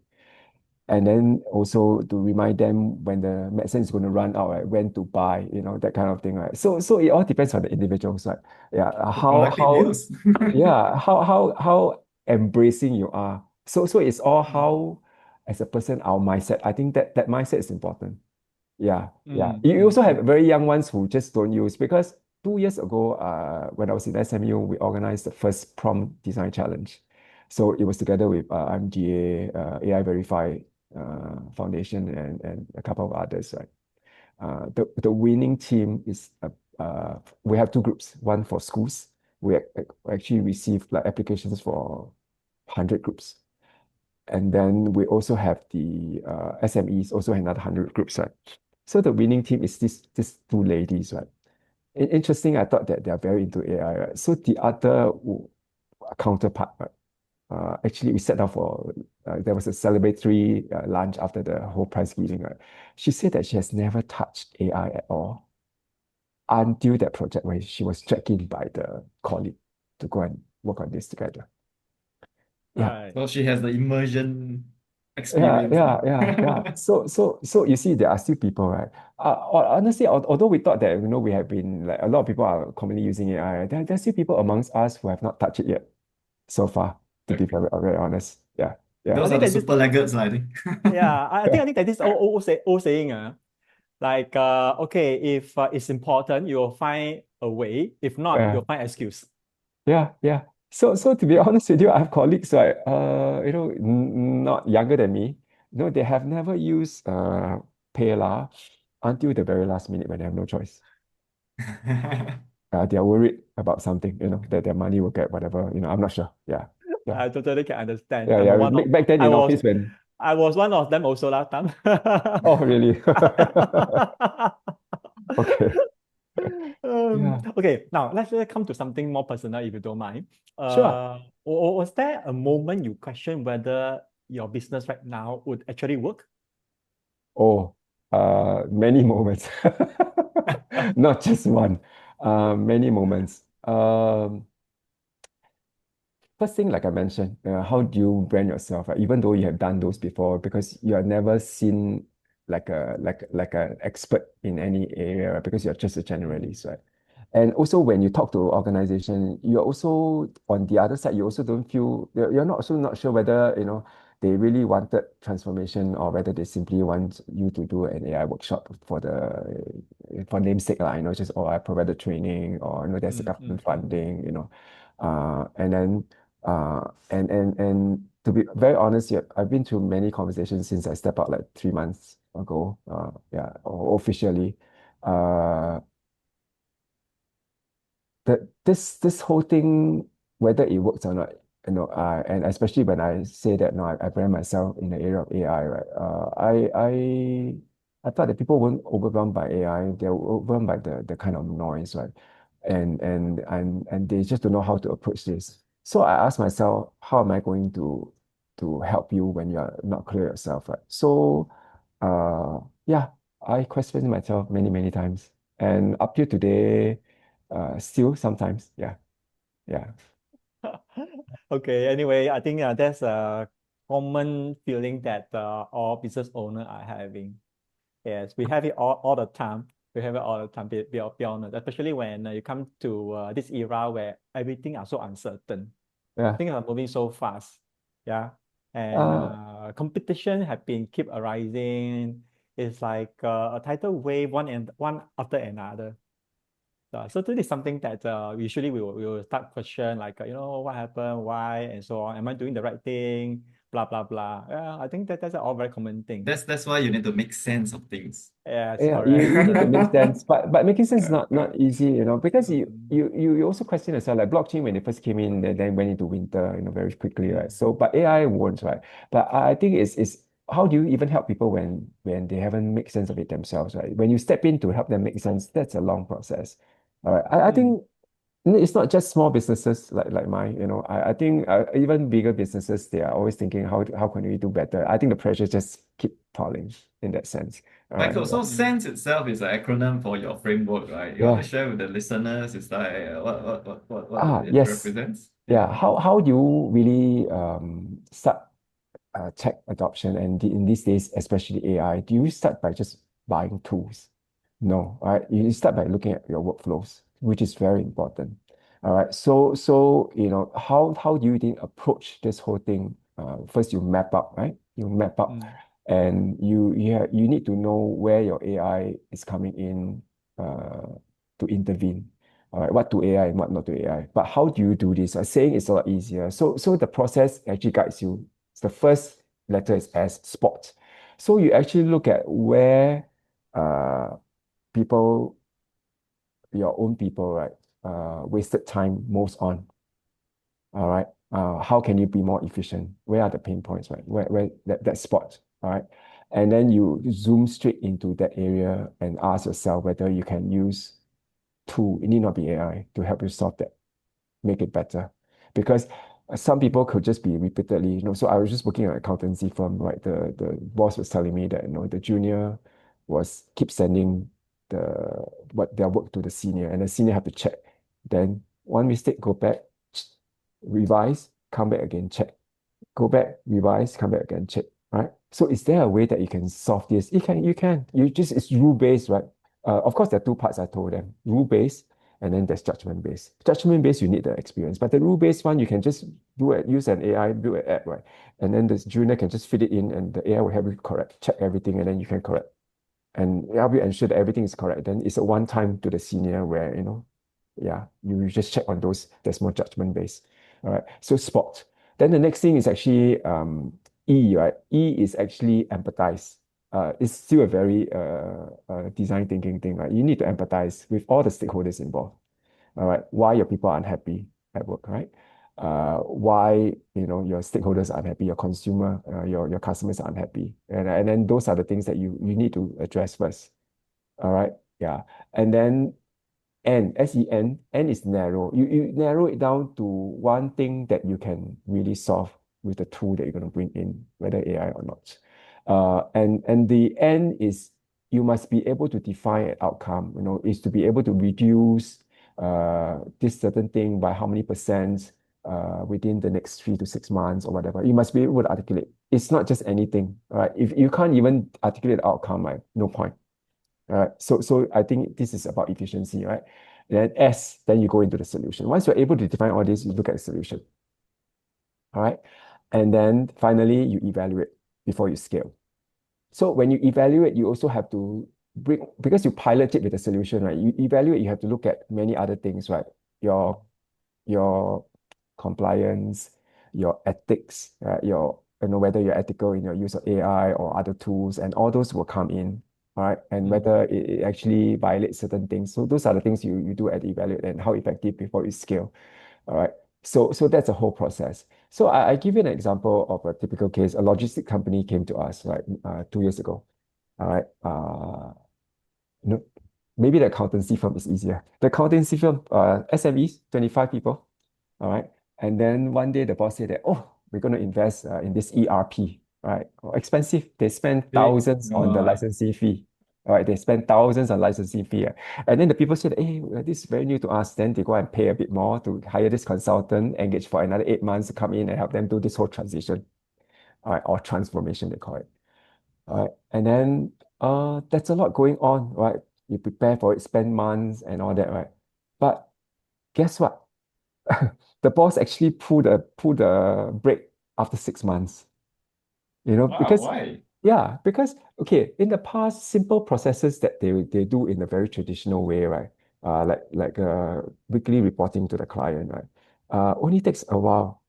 and then also to remind them when the medicine is going to run out, right? When to buy, that kind of thing, right? So it all depends on the individuals, right? Yeah, Connected news. how embracing you are. So it's all Mm, how, as a person, our mindset. I think that mindset is important. Yeah, yeah. Mm, You mm, also have mm, very young ones who just don't use, because 2 years ago, when I was in SMU, we organized the first prompt design challenge. So it was together with MGA, AI Verify Foundation, and a couple of others, right? The winning team is we have two groups. One for schools. Actually received like applications for 100 groups, and then we also have the SMEs, also another 100 groups, right? So the winning team is these two ladies, right? Interesting, I thought that they are very into AI, right? So the other counterpart, right? Actually, we sat down for, there was a celebratory lunch after the whole prize giving, right? She said that she has never touched AI at all until that project where she was checked in by the colleague to go and work on this together. Yeah, right. So she has the immersion yeah, experience yeah, now. yeah, yeah. So you see, there are still people, right? Honestly, although we thought that we have been like a lot of people are commonly using AI, there's still people amongst us who have not touched it yet so far. To be very honest, yeah, yeah, I Those are think the that this super laggards, I think. yeah, I think that this old saying like okay, if it's important, you'll find a way. If not, yeah, you'll find excuse. yeah, yeah. So to be honest with you, I have colleagues, right? Not younger than me. They have never used PayLah until the very last minute when they have no choice. They are worried about something, that their money will get whatever, I'm not sure. Yeah. Yeah. I totally can understand. Yeah. I'm a Yeah. one of Back then I in was office when, I was one of them also last time. oh, really? Okay. Yeah. Okay, now let's come to something more personal, if you don't mind. Sure. Was there a moment you question whether your business right now would actually work? Oh, many moments. Not just one. Many moments. First thing, like I mentioned, how do you brand yourself, right? Even though you have done those before, because you are never seen like an expert in any area, right? Because you're just a generalist, right? And also when you talk to organization, you're also on the other side, you also don't feel you're not also not sure whether they really wanted transformation or whether they simply want you to do an AI workshop for namesake, just I provided training, or there's a Mm, government mm, mm. funding, and then and to be very honest, yeah, I've been to many conversations since I stepped out like 3 months ago, yeah, or officially. Uh, this whole thing, whether it works or not, and especially when I say that, no, I brand myself in the area of AI, right? I thought that people weren't overwhelmed by AI; they were overwhelmed by the kind of noise, right? And they just don't know how to approach this. So I asked myself, how am I going to help you when you are not clear yourself, right? So, yeah, I questioned myself many times, and up till today. Still sometimes, yeah, yeah, Okay, anyway, I think that's a common feeling that all business owners are having. Yes, we have it all the time We have it all the time, be honest, especially when you come to this era where everything are so uncertain. Yeah. Things are moving so fast. Yeah. And Uh, competition have been keep arising. It's like a tidal wave, one after another. So this is something that usually we will start question like what happened, why, and so on. Am I doing the right thing? Blah blah blah. Yeah, I think that's all very common thing. That's why you need to make sense of things. Yes, yeah, correct. you need to make sense, but making sense is not easy, because you Mm, you you also question yourself, like blockchain when it first came in, then went into winter, very quickly, right? mm, So, but AI won't, right? But I think it's how do you even help people when they haven't made sense of it themselves, right? When you step in to help them make sense, that's a long process. All right. I mm, think it's not just small businesses like mine, I think even bigger businesses, they are always thinking how can we do better. I think the pressure just keep piling in that sense. All right. Michael, Yeah. so sense itself is an acronym for your framework, right? You want to Yeah. share with the listeners, it's like what it Yes. represents? Yeah. Yeah. How do you really start tech adoption, and in these days, especially AI, do you start by just buying tools? No, all right. You start by looking at your workflows, which is very important. All right. So how do you think approach this whole thing? First, you map up, right? You map up, mm, and you need to know where your AI is coming in to intervene. All right, what to AI and what not to AI. But how do you do this? Saying it's a lot easier. So the process actually guides you. The first letter is S, spot. So you actually look at where uh, people, your own people, right, wasted time most on. All right. How can you be more efficient? Where are the pain points, right? Where that spot, all right? And then you zoom straight into that area and ask yourself whether you can use tool, it need not be AI, to help you solve that, make it better. Because some people could just be repeatedly, so I was just working at an accountancy firm, right? The boss was telling me that, the junior was keep sending the what their work to the senior, and the senior have to check. Then one mistake, go back, revise, come back again, check. Go back, revise, come back again, check. Right? So is there a way that you can solve this? You can. It's rule-based, right? Of course, there are two parts I told them. Rule-based, and then there's judgment-based. Judgment-based, you need the experience. But the rule-based one, you can just use an AI, build an app, right? And then the junior can just fit it in, and the AI will help you correct, check everything, and then you can correct and help you ensure that everything is correct. Then it's a one time to the senior where, yeah, you just check on those. That's more judgment based. All right. So spot. Then the next thing is actually E, right? E is actually empathize. It's still a very design thinking thing, right? You need to empathize with all the stakeholders involved. All right. Why your people are unhappy at work, right? Why your stakeholders are unhappy, your consumer, your customers are unhappy, and then those are the things that you need to address first. All right, yeah, and then N, SEN, N is narrow. You narrow it down to one thing that you can really solve with the tool that you're going to bring in, whether AI or not. And the N is you must be able to define an outcome, is to be able to reduce this certain thing by how many percent within the next 3 to 6 months or whatever. You must be able to articulate. It's not just anything, right? If you can't even articulate the outcome, right, no point. All right. So I think this is about efficiency, right? Then S, then you go into the solution. Once you're able to define all this, you look at the solution. All right. And then finally, you evaluate before you scale. So when you evaluate, you also have to bring, because you pilot it with a solution, right? You evaluate, you have to look at many other things, right? Your compliance, your ethics, right? Whether you're ethical in your use of AI or other tools, and all those will come in, all right? And mm, whether it actually violates certain things. So those are the things you do at evaluate and how effective before you scale. All right. So that's a whole process. So I give you an example of a typical case. A logistic company came to us, right, 2 years ago. All right. No, maybe the accountancy firm is easier. The accountancy firm, SMEs, 25 people. All right. And then one day the boss said that, oh, we're going to invest in this ERP, right? Oh, expensive. They spend Big. thousands on the licensing fee. All right. They spend thousands on licensing fee. And then the people said, hey, this is very new to us. Then they go and pay a bit more to hire this consultant, engage for another 8 months to come in and help them do this whole transition, all right, or transformation, they call it. All right. And then that's a lot going on, right? You prepare for it, spend months and all that, right? But guess what? The boss actually pulled the brake after 6 months. Wow, Because why? yeah, because okay, in the past, simple processes that they do in a very traditional way, right? Like weekly reporting to the client, right? Only takes a while.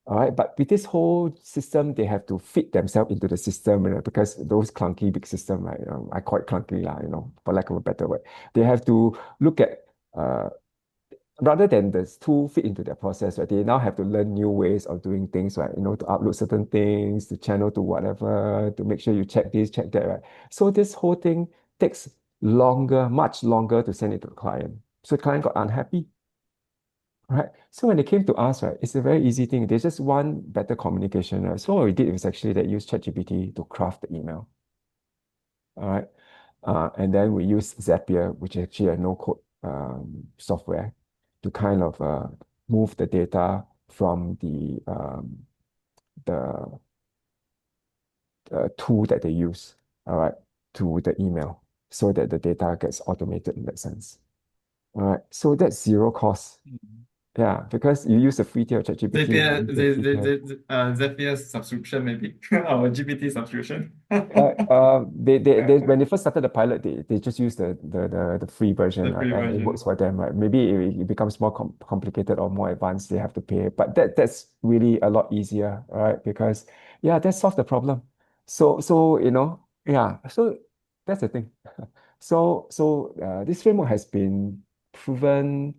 All right, but with this whole system, they have to fit themselves into the system, because those clunky big system, right? I call it clunky, lah, for lack of a better word. They have to look at rather than the tool fit into their process, right? They now have to learn new ways of doing things, right? To upload certain things, to channel to whatever, to make sure you check this, check that, right? So this whole thing takes longer, much longer to send it to the client. So the client got unhappy, right? So when they came to us, right, it's a very easy thing. They just want better communication, right? So what we did was actually that use ChatGPT to craft the email. All right. And then we use Zapier, which is actually a no-code software, to kind of move the data from the tool that they use, all right, to the email, so that the data gets automated in that sense. All right. So that's zero cost. Mm. Yeah, because you use the free tier of ChatGPT, you Zapier, use the free tier. Zapier's subscription maybe, our GPT subscription. When they first started the pilot, they just used the free version, The right? free And it works version. for them, right? Maybe it becomes more complicated or more advanced, they have to pay. But that's really a lot easier, right? Because yeah, that solves the problem. So yeah. So that's the thing. So this framework has been proven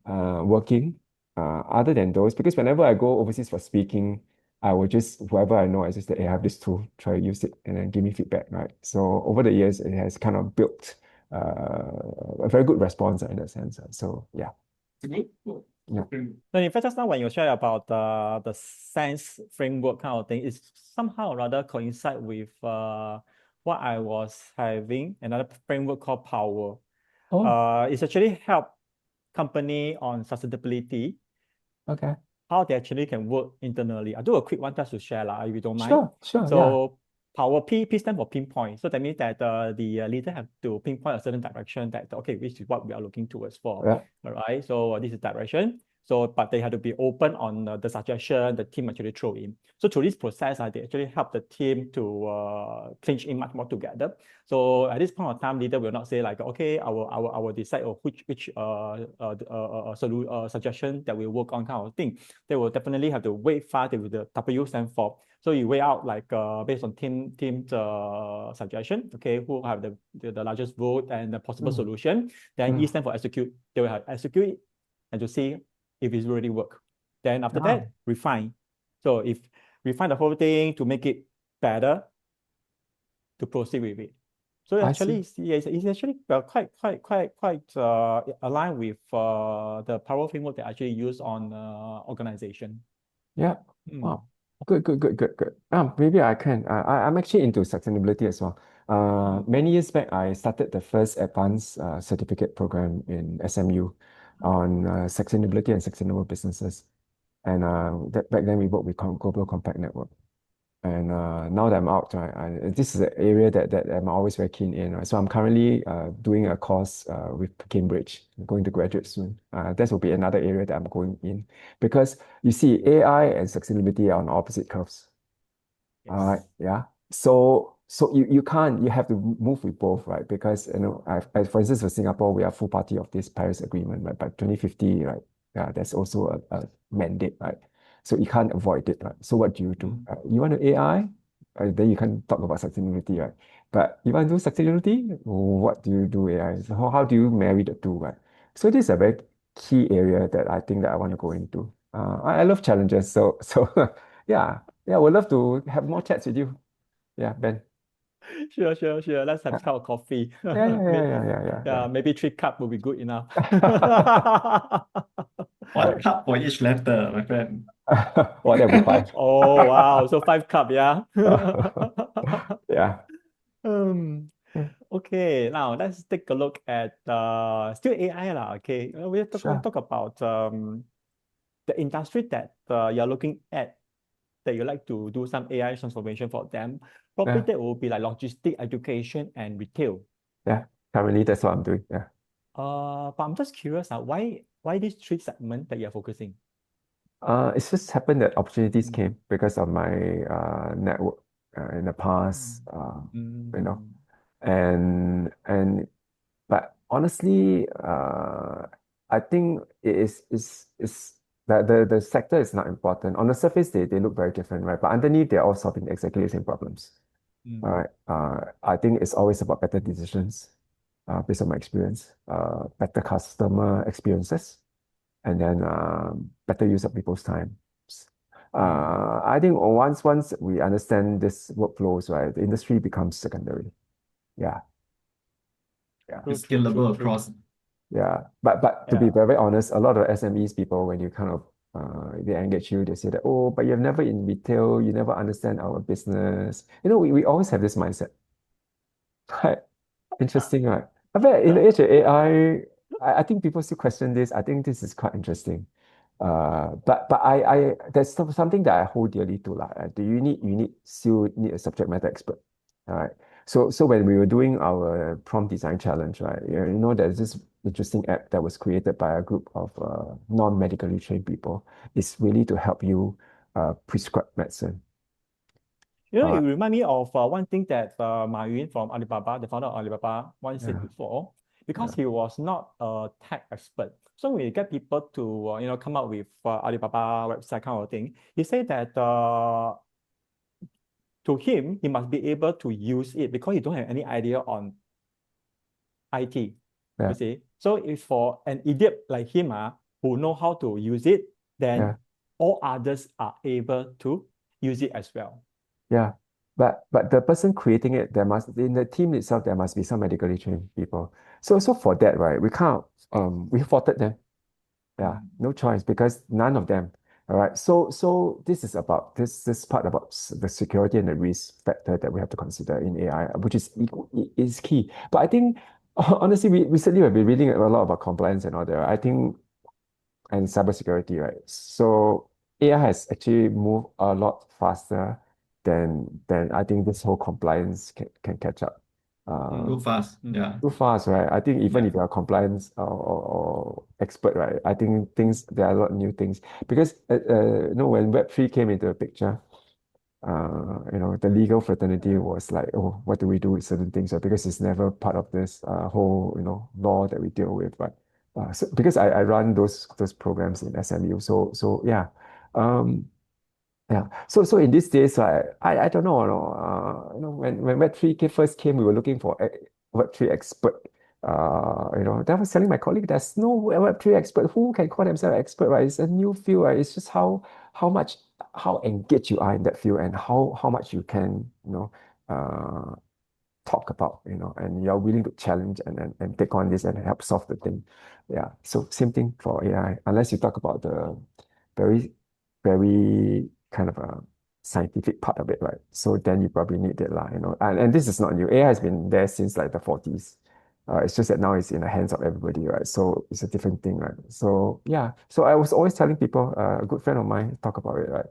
working. Other than those, because whenever I go overseas for speaking, I will just, whoever I know, I just say, hey, I have this tool, try to use it and then give me feedback, right? So over the years, it has kind of built a very good response in that sense. So yeah, It's good. Good. yeah. So in fact, just now when you share about the sense framework kind of thing, it's somehow rather coincide with what I was having, another framework called Power. Oh, It's actually help company on sustainability, okay. how they actually can work internally. I'll do a quick one just to share, if you don't mind. Sure, yeah. So Power P stand for pinpoint. So that means that the leader have to pinpoint a certain direction that, okay, which is what we are looking towards for. Yeah. All right. So this is direction. So, but they have to be open on the suggestion the team actually throw in. So through this process, they actually help the team to clinch in much more together. So at this point of time, leader will not say like, okay, I will decide which suggestion that will work on kind of thing. They will definitely have to weigh fast with the W stand for. So you weigh out like based on team's suggestion, okay, who have the largest vote and the possible Mm, solution. Then E mm. stand for execute. They will have execute and to see if it's really work. Then after Ah, that, refine. So if refine the whole thing to make it better, to proceed with it. So I actually, see. it's actually quite aligned with the power framework that I actually use on organization. Yeah. Mm. Wow. Good. Maybe I can. I'm actually into sustainability as well. Many years back, I started the first advanced certificate program in SMU on sustainability and sustainable businesses. And back then we worked with Global Compact Network. And now that I'm out, right, this is an area that I'm always very keen in. Right? So I'm currently doing a course with Cambridge. I'm going to graduate soon. That will be another area that I'm going in because you see, AI and sustainability are on opposite curves. All right, Yes. yeah. So you can't, you have to move with both, right? Because for instance, for Singapore, we are full party of this Paris Agreement, right? By 2050, right? Yeah, that's also a mandate, right? So you can't avoid it, right? So what do you do? Mm. You want to AI, then you can talk about sustainability, right? But you want to do sustainability, what do you do AI? So how do you marry the two, right? So this is a very key area that I think that I want to go into. I love challenges, so yeah. Yeah, would love to have more chats with you. Yeah, Ben. Sure. Let's have a Yeah, cup of coffee. yeah. Maybe 3 cup will be good enough. One cup for each letter, my friend. Well, that'll be fine. Oh wow, so 5 cup, yeah. Yeah. Um, okay, now let's take a look at still AI lah. Okay, we're going to Sure. talk about the industry that you're looking at that you like to do some AI transformation for them. Probably Yeah. that will be like logistic, education, and retail. Yeah. Currently, that's what I'm doing. Yeah. But I'm just curious, why these three segments that you're focusing? It's just happened that opportunities Mm, came because of my network in the past, mm, you know, mm, and but honestly, I think it is the sector is not important. On the surface, they look very different, right? But underneath, they're all solving exactly the same problems. All mm, right. I think it's always about better decisions, based on my experience, better customer experiences, and then better use of people's time. mm. I think once we understand this workflows, right, the industry becomes secondary. Yeah, yeah, True, It's true, true, scalable true. across. yeah. But to be Yeah. very honest, a lot of SMEs people, when you kind of they engage you, they say that, oh, but you've never in retail, you never understand our business. We always have this mindset. Right. Interesting, right? I bet in the age of AI, I think people still question this. I think this is quite interesting. But I there's something that I hold dearly to like. Do you still need a subject matter expert? All right. So when we were doing our prompt design challenge, right? There's this interesting app that was created by a group of non-medically trained people. It's really to help you prescribe medicine. It Uh, remind me of one thing that Ma Yun from Alibaba, the founder of Alibaba, once said yeah, before, because yeah, he was not a tech expert. So when you get people to come up with Alibaba website kind of thing, he said that to him he must be able to use it because he don't have any idea on IT. yeah, You see, so if for an idiot like him who know how to use it, then yeah. all others are able to use it as well. Yeah, but the person creating it, there must in the team itself, there must be some medically trained people. So for that, right, we faulted them. Yeah, Mm, no choice because none of them. All right. So this is about this part about the security and the risk factor that we have to consider in AI, which is key. But I think honestly, we recently we've been reading a lot about compliance and all that. I think and cybersecurity, right? So AI has actually moved a lot faster than I think this whole compliance can catch up. mm, Too fast. mm. Yeah. Too fast, right? I think even Yeah. if you're a compliance or expert, right? I think there are a lot of new things because when Web3 came into the picture, the legal fraternity was like, oh, what do we do with certain things? Right? Because it's never part of this whole, law that we deal with. But so because I run those programs in SMU, so yeah, um, yeah. So in these days, I don't know, when Web3 first came, we were looking for a Web3 expert. That was telling my colleague, there's no Web3 expert who can call themselves expert, right? It's a new field, right? It's just how engaged you are in that field and how much you can, uh, talk about, and you're willing to challenge and take on this and help solve the thing. Yeah. So same thing for AI, unless you talk about the very, very kind of a scientific part of it, right? So then you probably need it, and this is not new. AI has been there since like the 40s. It's just that now it's in the hands of everybody, right? So it's a different thing, right? So yeah. So I was always telling people, a good friend of mine talk about it, right?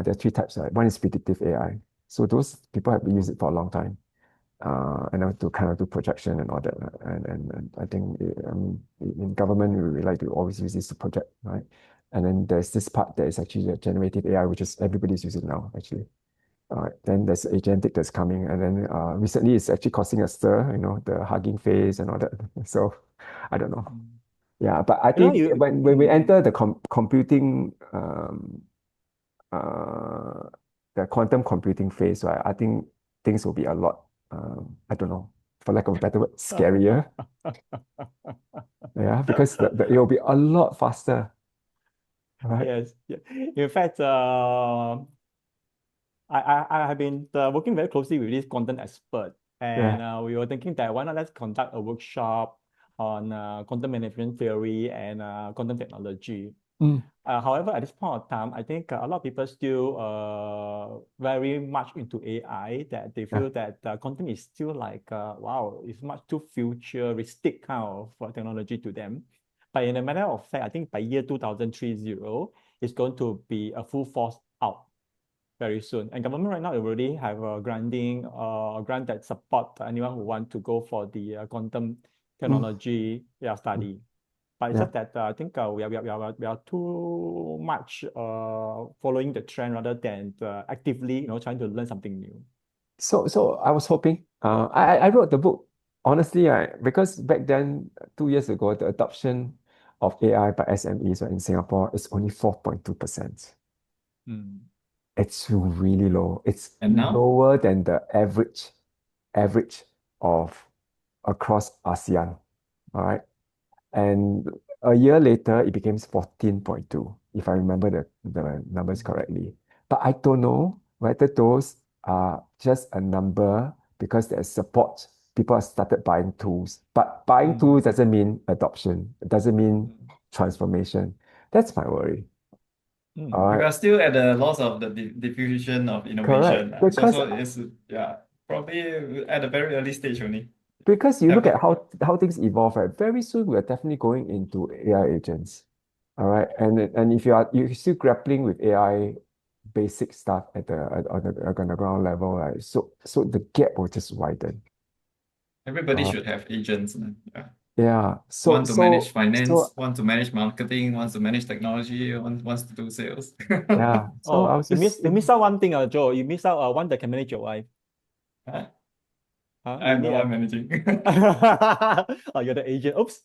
There are three types, right? One is predictive AI. So those people have used it for a long time and then to kind of do projection and all that. And I think in government we like to always use this to project, right? And then there's this part that is actually the generative AI, which is everybody's using now, actually. Then there's agentic that's coming, and then recently it's actually causing a stir, the hugging face and all that. So I don't know. Mm. Yeah, but I think You when we enter the computing uh, the quantum computing phase, right, I think things will be a lot, I don't know, for lack of a better word, scarier. Yeah, because it will be a lot faster, right? yes. Yeah. In fact, I have been working very closely with this quantum expert, and Yeah. we were thinking that why not let's conduct a workshop on quantum management theory and quantum technology. Mm, However, at this point of time, I think a lot of people still very much into AI that they yeah. feel that quantum is still like wow, it's much too futuristic kind of technology to them. But in a matter of fact, I think by year 2030, it's going to be a full force out. very soon. And government right now already have a grant that support anyone who want to go for the quantum Mm, technology mm, study. But it's yeah. just that I think we are too much following the trend rather than actively trying to learn something new. So I was hoping. I wrote the book honestly, because back then, 2 years ago, the adoption of AI by SMEs in Singapore is only 4.2%. Mm. It's really low. It's And now, lower than the average of across ASEAN. All right. And a year later, it became 14.2, if I remember the numbers correctly. But I don't know whether those are just a number because there's support. People have started buying tools. But buying Mm. tools doesn't mean adoption. It doesn't mean transformation. That's my worry. All Mm. we right. are still at the loss of the diffusion of Correct. innovation. So, Because so it's, yeah, probably at a very early stage only. because you look Haven't, at how things evolve, right? Very soon we are definitely going into AI agents. All right. And if you're still grappling with AI basic stuff on the ground level, right? So the gap will just widen. everybody Uh, should have agents. Yeah. yeah. So Want to manage so finance, so want to manage marketing, wants to manage technology, wants to do sales. yeah. So I Oh, was just you miss out one thing, Joe. You miss out one that can manage your wife. Huh? Huh? You I'm the know one what? managing. Oh, you're the agent. Oops.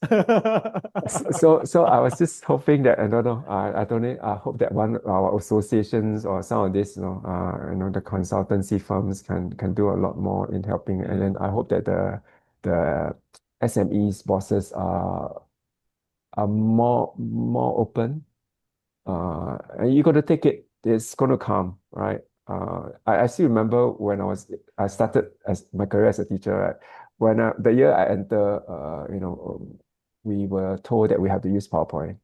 so I was just hoping that I don't know. I don't know. I hope that one of our associations or some of this, the consultancy firms can do a lot more in helping. And then I hope that the SMEs bosses are more open. And you got to take it. It's going to come, right? I still remember when I started as my career as a teacher, right? When the year I enter, we were told that we have to use PowerPoint.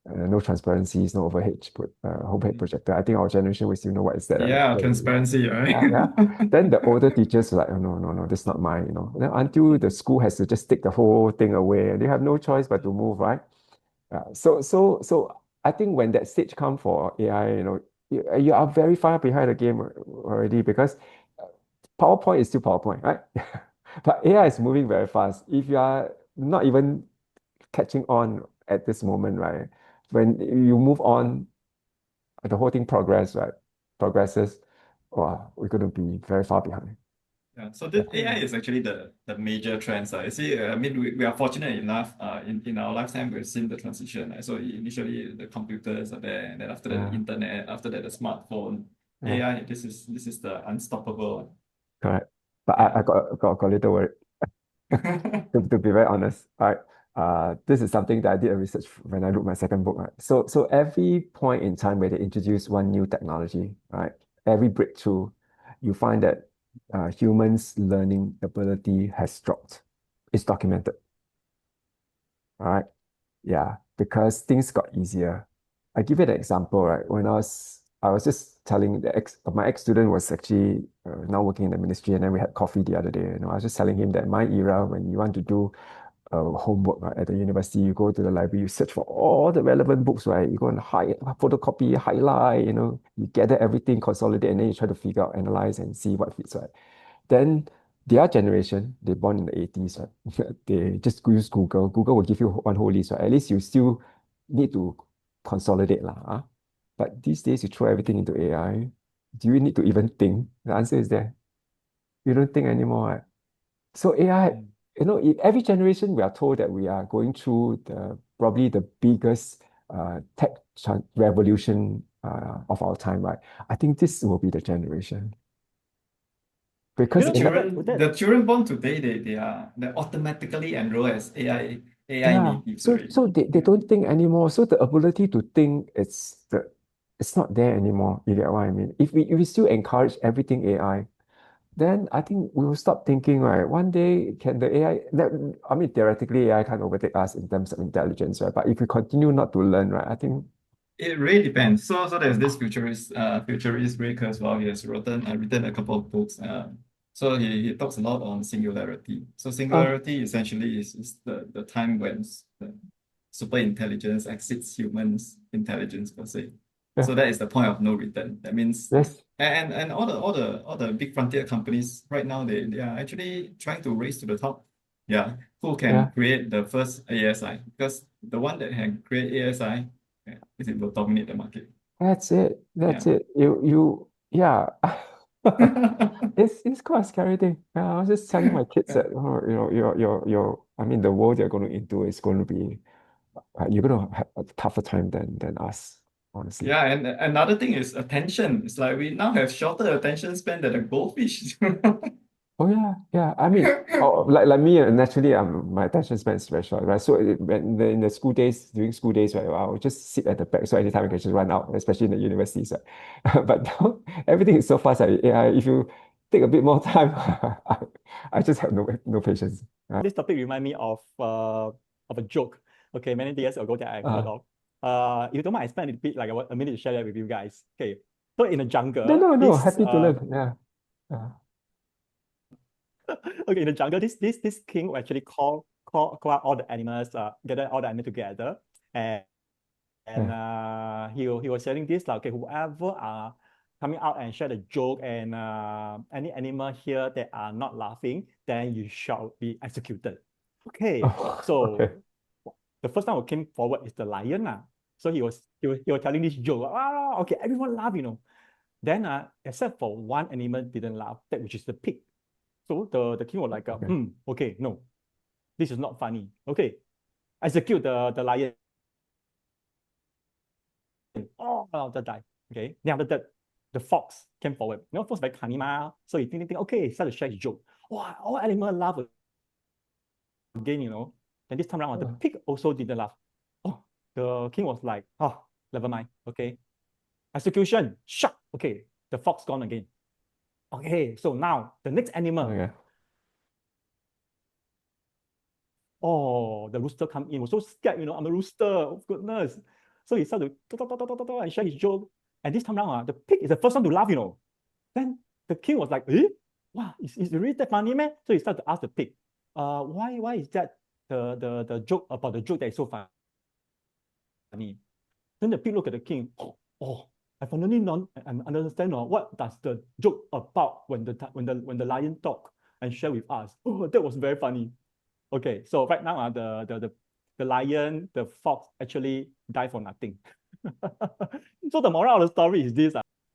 No transparencies, no overhead Mm. projector. I think our generation we still know what is that, right? Yeah, So, transparency, right? yeah, yeah. Then the older teachers were like, oh no, no, no, this is not mine. Then until the school has to just take the whole thing away, and they have no choice but to move, right? So I think when that stage come for AI, you are very far behind the game already because uh, PowerPoint is still PowerPoint, right? But AI is moving very fast. If you are not even catching on at this moment, right? When you move on, the whole thing progresses, wow, we're going to be very far behind. Yeah, so Yeah, the AI is actually the major trends. You see, I mean, we are fortunate enough in our lifetime, we've seen the transition. So initially the computers are there, and then after that the yeah, internet, after that the smartphone. yeah, AI, this is the unstoppable one. correct. But I Yeah. got a little worried. To be very honest, right? This is something that I did a research when I wrote my second book, right? So every point in time where they introduce one new technology, right? Every breakthrough, you find that humans' learning ability has dropped. It's documented, all right? Yeah, because things got easier. I give you an example, right? When I was just telling my ex-student was actually now working in the ministry, and then we had coffee the other day. I was just telling him that my era, when you want to do homework, right, at the university, you go to the library, you search for all the relevant books, right? You go and photocopy, highlight, you gather everything, consolidate, and then you try to figure out, analyze, and see what fits, right? Then their generation, they born in the 80s, right? They just use Google. Google will give you one whole list, right? At least you still need to consolidate lah. But these days, you throw everything into AI. Do you need to even think? The answer is there. You don't think anymore, right? So AI, Mm. in every generation, we are told that we are going through probably the biggest tech revolution of our time, right? I think this will be the generation You because know, in that, The children born today, they automatically enroll as AI yeah, natives so already. so they Yeah. don't think anymore. So the ability to think, it's not there anymore. You get what I mean? If we still encourage everything AI, then I think we will stop thinking, right? One day, can the AI, I mean, theoretically, AI can overtake us in terms of intelligence, right? But if we continue not to learn, right, I think, It really depends. So there's this futurist Breaker as well. He has written a couple of books. So he talks a lot on singularity. So uh, singularity essentially is the time when the super intelligence exceeds humans' intelligence per se. Yeah. So that is the point of no return. That means Yes. and all the big frontier companies right now they are actually trying to race to the top. Yeah, who can Yeah. create the first ASI? Because the one that can create ASI, is it will dominate the market. That's it. That's Yeah. it. Yeah. It's quite a scary thing. I was just telling my kids Yeah. that, I mean, the world you're going into is going to be, you're going to have a tougher time than us, honestly. Yeah, and another thing is attention. It's like we now have shorter attention span than a goldfish. Oh yeah, yeah. I mean, like me, naturally, my attention span is very short, right? So in the school days, during school days, right, I'll just sit at the back, so anytime I can just run out, especially in the universities, right? But now everything is so fast. If you take a bit more time, I just have no patience. This topic remind me of a joke. Okay, many years ago that I've heard Uh, of. If you don't mind, I spend a bit like a minute to share that with you guys. Okay, so in the no, jungle, no, no. this Happy to learn. Yeah. Uh, okay, in the jungle, this king will actually call out all the animals, gather all the animals together, and yeah. he was saying this like, okay, whoever are coming out and share the joke, and any animal here that are not laughing, then you shall be executed. Okay, Oh, okay. so the first time who came forward is the lion. So he was telling this joke. Okay, everyone laugh, Then except for one animal didn't laugh, that which is the pig. So the king was like, Okay. okay, no, this is not funny. Okay, execute the lion. Oh, that die. Okay. Then after that, the fox came forward. Fox very cunning, so he think, okay, start to share his joke. Wow, all animals laugh again. Then this time around, the Uh, pig also didn't laugh. Oh, the king was like, oh, never mind. Okay. Execution, shut. Okay, the fox gone again. Okay, so now the next animal. okay. Oh, the rooster come in. Was so scared, I'm a rooster. Oh, goodness. So he started to and share his joke. And this time around, the pig is the first one to laugh. Then the king was like, eh? Wow, is it really that funny, man? So he started to ask the pig, why is that the joke about the joke that is so funny? Then the pig looked at the king. Oh, I finally understand what does the joke about when the lion talk and share with us. Oh, that was very funny. Okay, so right now, the lion, the fox actually die for nothing. So the moral of the story is this: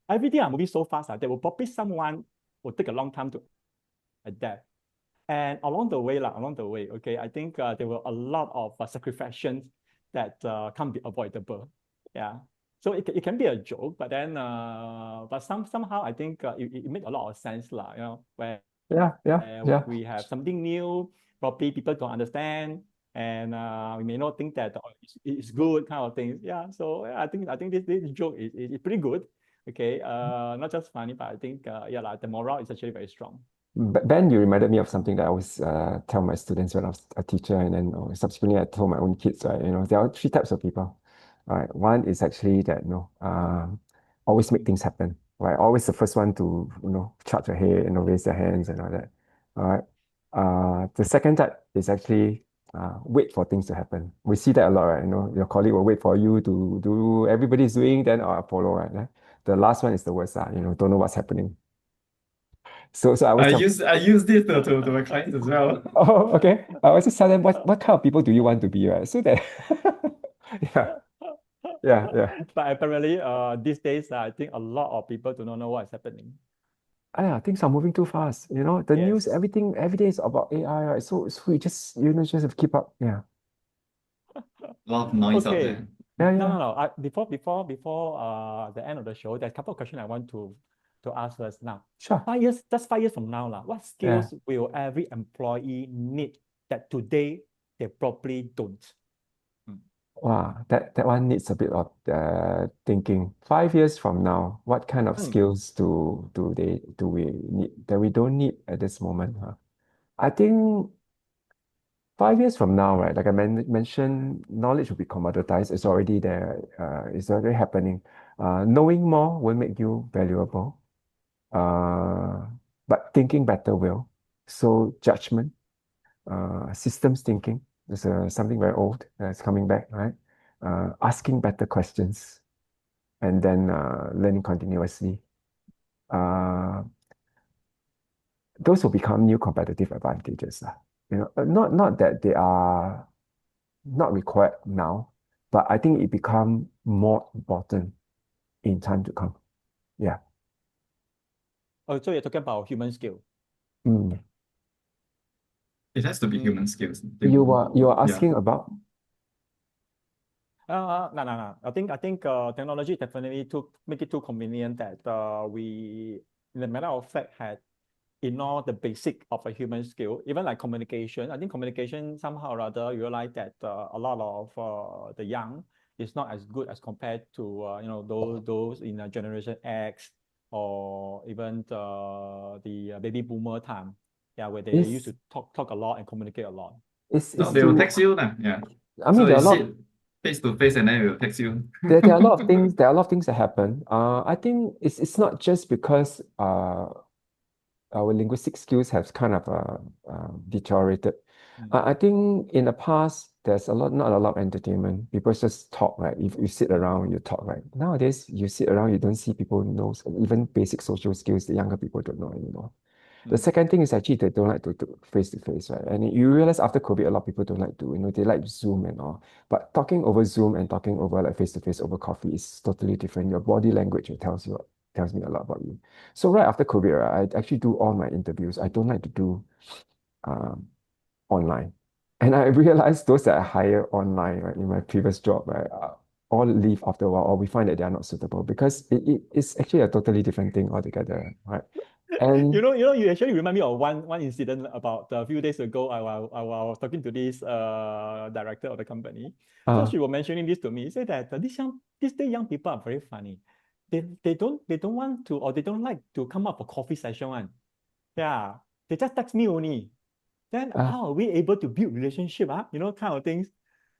everything are moving so fast, there will probably someone will take a long time to adapt. And along the way, okay, I think there were a lot of sacrifices that can't be avoidable. Yeah. So it can be a joke, but then but somehow I think it made a lot of sense, where Yeah, yeah, yeah. we have something new, probably people don't understand, and we may not think that it's good kind of things. Yeah, so yeah, I think this joke is pretty good. Okay, not just funny, but I think like the moral is actually very strong. Ben, you reminded me of something that I always tell my students when I was a teacher, and then subsequently I told my own kids, right? There are three types of people, right? One is actually that, always make things happen, right? Always the first one to, charge ahead, raise their hands and all that, all right? The second type is actually wait for things to happen. We see that a lot, right? Your colleague will wait for you to do everybody's doing, then I'll follow, right? The last one is the worst, don't know what's happening. So I always I tell, use I use this to my clients as well. oh, okay. I always just tell them what kind of people do you want to be, right? So that, yeah, yeah, yeah. But apparently, these days, I think a lot of people do not know what is happening. Yeah, things are moving too fast. The news, Yes. everything, every day is about AI, right? So we just, just have to keep up. Yeah, A lot of noise out Okay. there. yeah, No, no, yeah, no. Before the end of the show, there's a couple of questions I want to ask first. Now, sure. 5 years, just 5 years from now, what Yeah. skills will every employee need that today they probably don't? Mm. Wow, that one needs a bit of thinking. 5 years from now, what kind of Mm. skills do we need that we don't need at this moment, huh? I think 5 years from now, right, like I mentioned, knowledge will be commoditized. It's already there. It's already happening. Knowing more will make you valuable. Uh, but thinking better will. So judgment, systems thinking is something very old that's coming back, right? Asking better questions. and then learning continuously. Those will become new competitive advantages. Not that they are not required now, but I think it become more important in time to come. Yeah. Oh, so you're talking about human skill. Mm. It has to be human skills. You are Yeah. asking about? No. I think technology definitely make it too convenient that we, in the matter of fact, had ignore the basic of a human skill, even like communication. I think communication somehow or other you realize that a lot of the young is not as good as compared to those in generation X or even the baby boomer time. Yeah, where they used It's to talk a lot and communicate a lot. No, it's they will to text you now. Yeah. I mean So there you are a lot sit face to face and then they will text you. there are a lot of things that happen. I think it's not just because our linguistic skills have kind of deteriorated. I think in the past, there's not a lot of entertainment. People just talk, right? If you sit around, you talk, right? Nowadays, you sit around, you don't see people know even basic social skills the younger people don't know anymore. The second thing is actually they don't like to do face to face, right? And you realize after COVID, a lot of people don't like to, they like Zoom and all. But talking over Zoom and talking over like face to face over coffee is totally different. Your body language tells me a lot about you. So right after COVID, right, I actually do all my interviews. I don't like to do um, online. And I realized those that I hire online, right, in my previous job, right, all leave after a while, or we find that they are not suitable because it's actually a totally different thing altogether, right? And You actually remind me of one incident about a few days ago. I was talking to this director of the company. So uh, she was mentioning this to me. Say that these day young people are very funny. They don't want to, or they don't like to come up for coffee session one. Yeah, they just text me only. Then uh, how are we able to build relationship? Kind of things.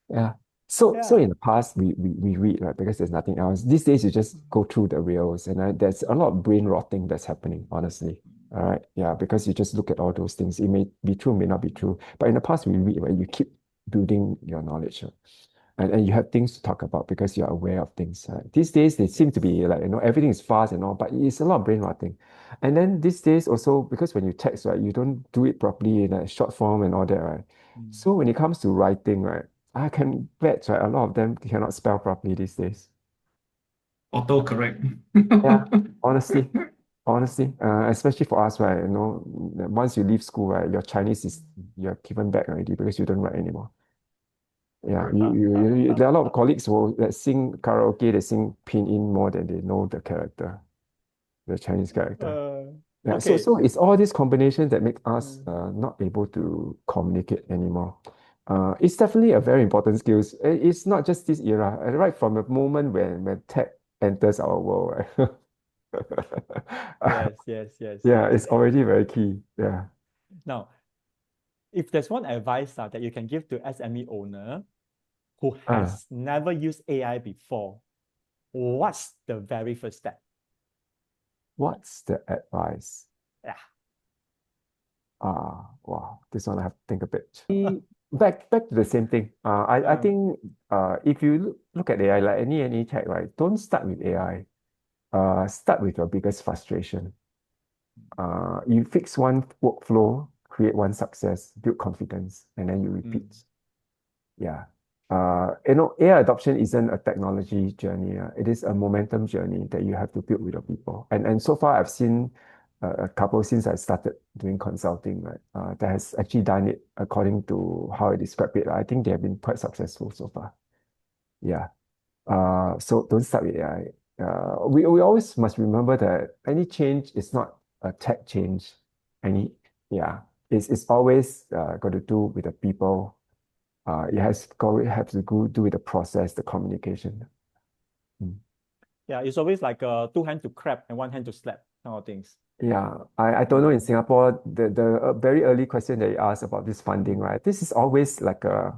Yeah. So Yeah. in the past we read, right, because there's nothing else. These days you just go through the reels and there's a lot of brain rotting that's happening, honestly. All right. Yeah, because you just look at all those things. It may be true, may not be true. But in the past we read, right, you keep building your knowledge. And you have things to talk about because you're aware of things. These days they seem to be like, everything is fast and all, but it's a lot of brain rotting. And then these days also, because when you text, right, you don't do it properly in a short form and all that, right? So when it comes to writing, right, I can bet, right, a lot of them cannot spell properly these days. Autocorrect. Yeah, honestly, especially for us, right, once you leave school, right, your Chinese is you're given back already because you don't write anymore. Yeah, there are a lot of colleagues who that sing karaoke, they sing pinyin more than they know the character, the Chinese character. Yeah, so Okay. so it's all these combinations that make us Mm. not able to communicate anymore. It's definitely a very important skills. It's not just this era, right from the moment when tech enters our world, right? Yeah, Yes. it's already very key. Yeah. Now, if there's one advice that you can give to SME owner who Uh, has never used AI before, what's the very first step? what's the advice? Yeah. Wow, this one I have to think a bit. Back to the same thing. I Uh, think if you look at AI, like any tech, right, don't start with AI. Start with your biggest frustration. You fix one workflow, create one success, build confidence, and then you mm, repeat. Yeah. AI adoption isn't a technology journey. It is a momentum journey that you have to build with your people. And so far, I've seen a couple since I started doing consulting, right, that has actually done it according to how I described it. I think they have been quite successful so far. Yeah. So don't start with AI. We always must remember that any change is not a tech change. Any, yeah, it's always got to do with the people. It has to go do with the process, the communication. Mm. yeah, it's always like two hands to clap and one hand to slap kind of things. Yeah, I don't know in Singapore, the very early question that you asked about this funding, right? This is always like uh,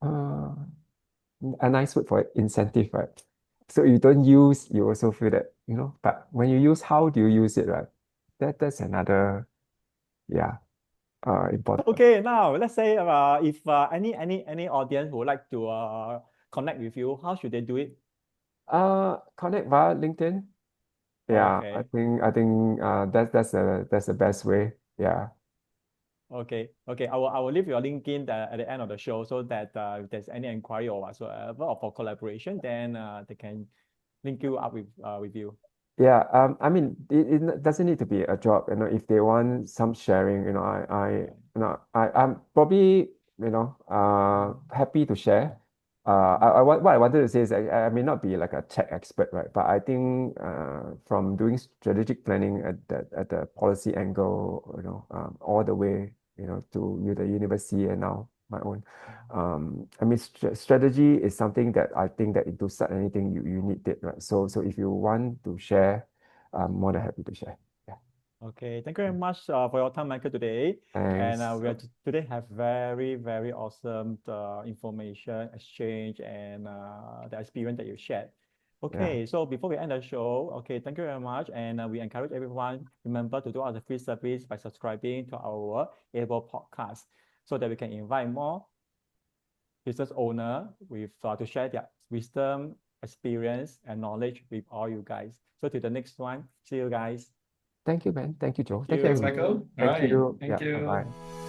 a nice word for it, incentive, right? So you don't use, you also feel that, but when you use, how do you use it, right? That's another, yeah, important. Okay, now let's say if any audience would like to connect with you, how should they do it? Connect via LinkedIn. Yeah, Okay. that's the best way. Yeah. Okay. Okay. I will leave your link in at the end of the show so that if there's any inquiry or whatsoever or for collaboration, then they can link you up with you. Yeah, I mean, it doesn't need to be a job, if they want some sharing, Right. I'm probably, happy to share. What I wanted to say is I may not be like a tech expert, right? But I think from doing strategic planning at the policy angle, all the way, to the university and now my own. I mean, strategy is something that I think that to start anything you need it, right? So if you want to share, I'm more than happy to share. Yeah. Okay, thank you very much for your time, Michael, today. And Thanks. today have very, very awesome information exchange and the experience that you shared. Yeah. Okay, so before we end the show, okay, thank you very much. And we encourage everyone, remember to do our free service by subscribing to our Able podcast so that we can invite more business owner with to share their wisdom, experience, and knowledge with all you guys. So to the next one, see you guys. Thank you, Ben. Thank you, Joe. Thank Thank you, Thanks, everyone. you. Michael. All Thank right. you. Yeah. Thank you. Bye-bye.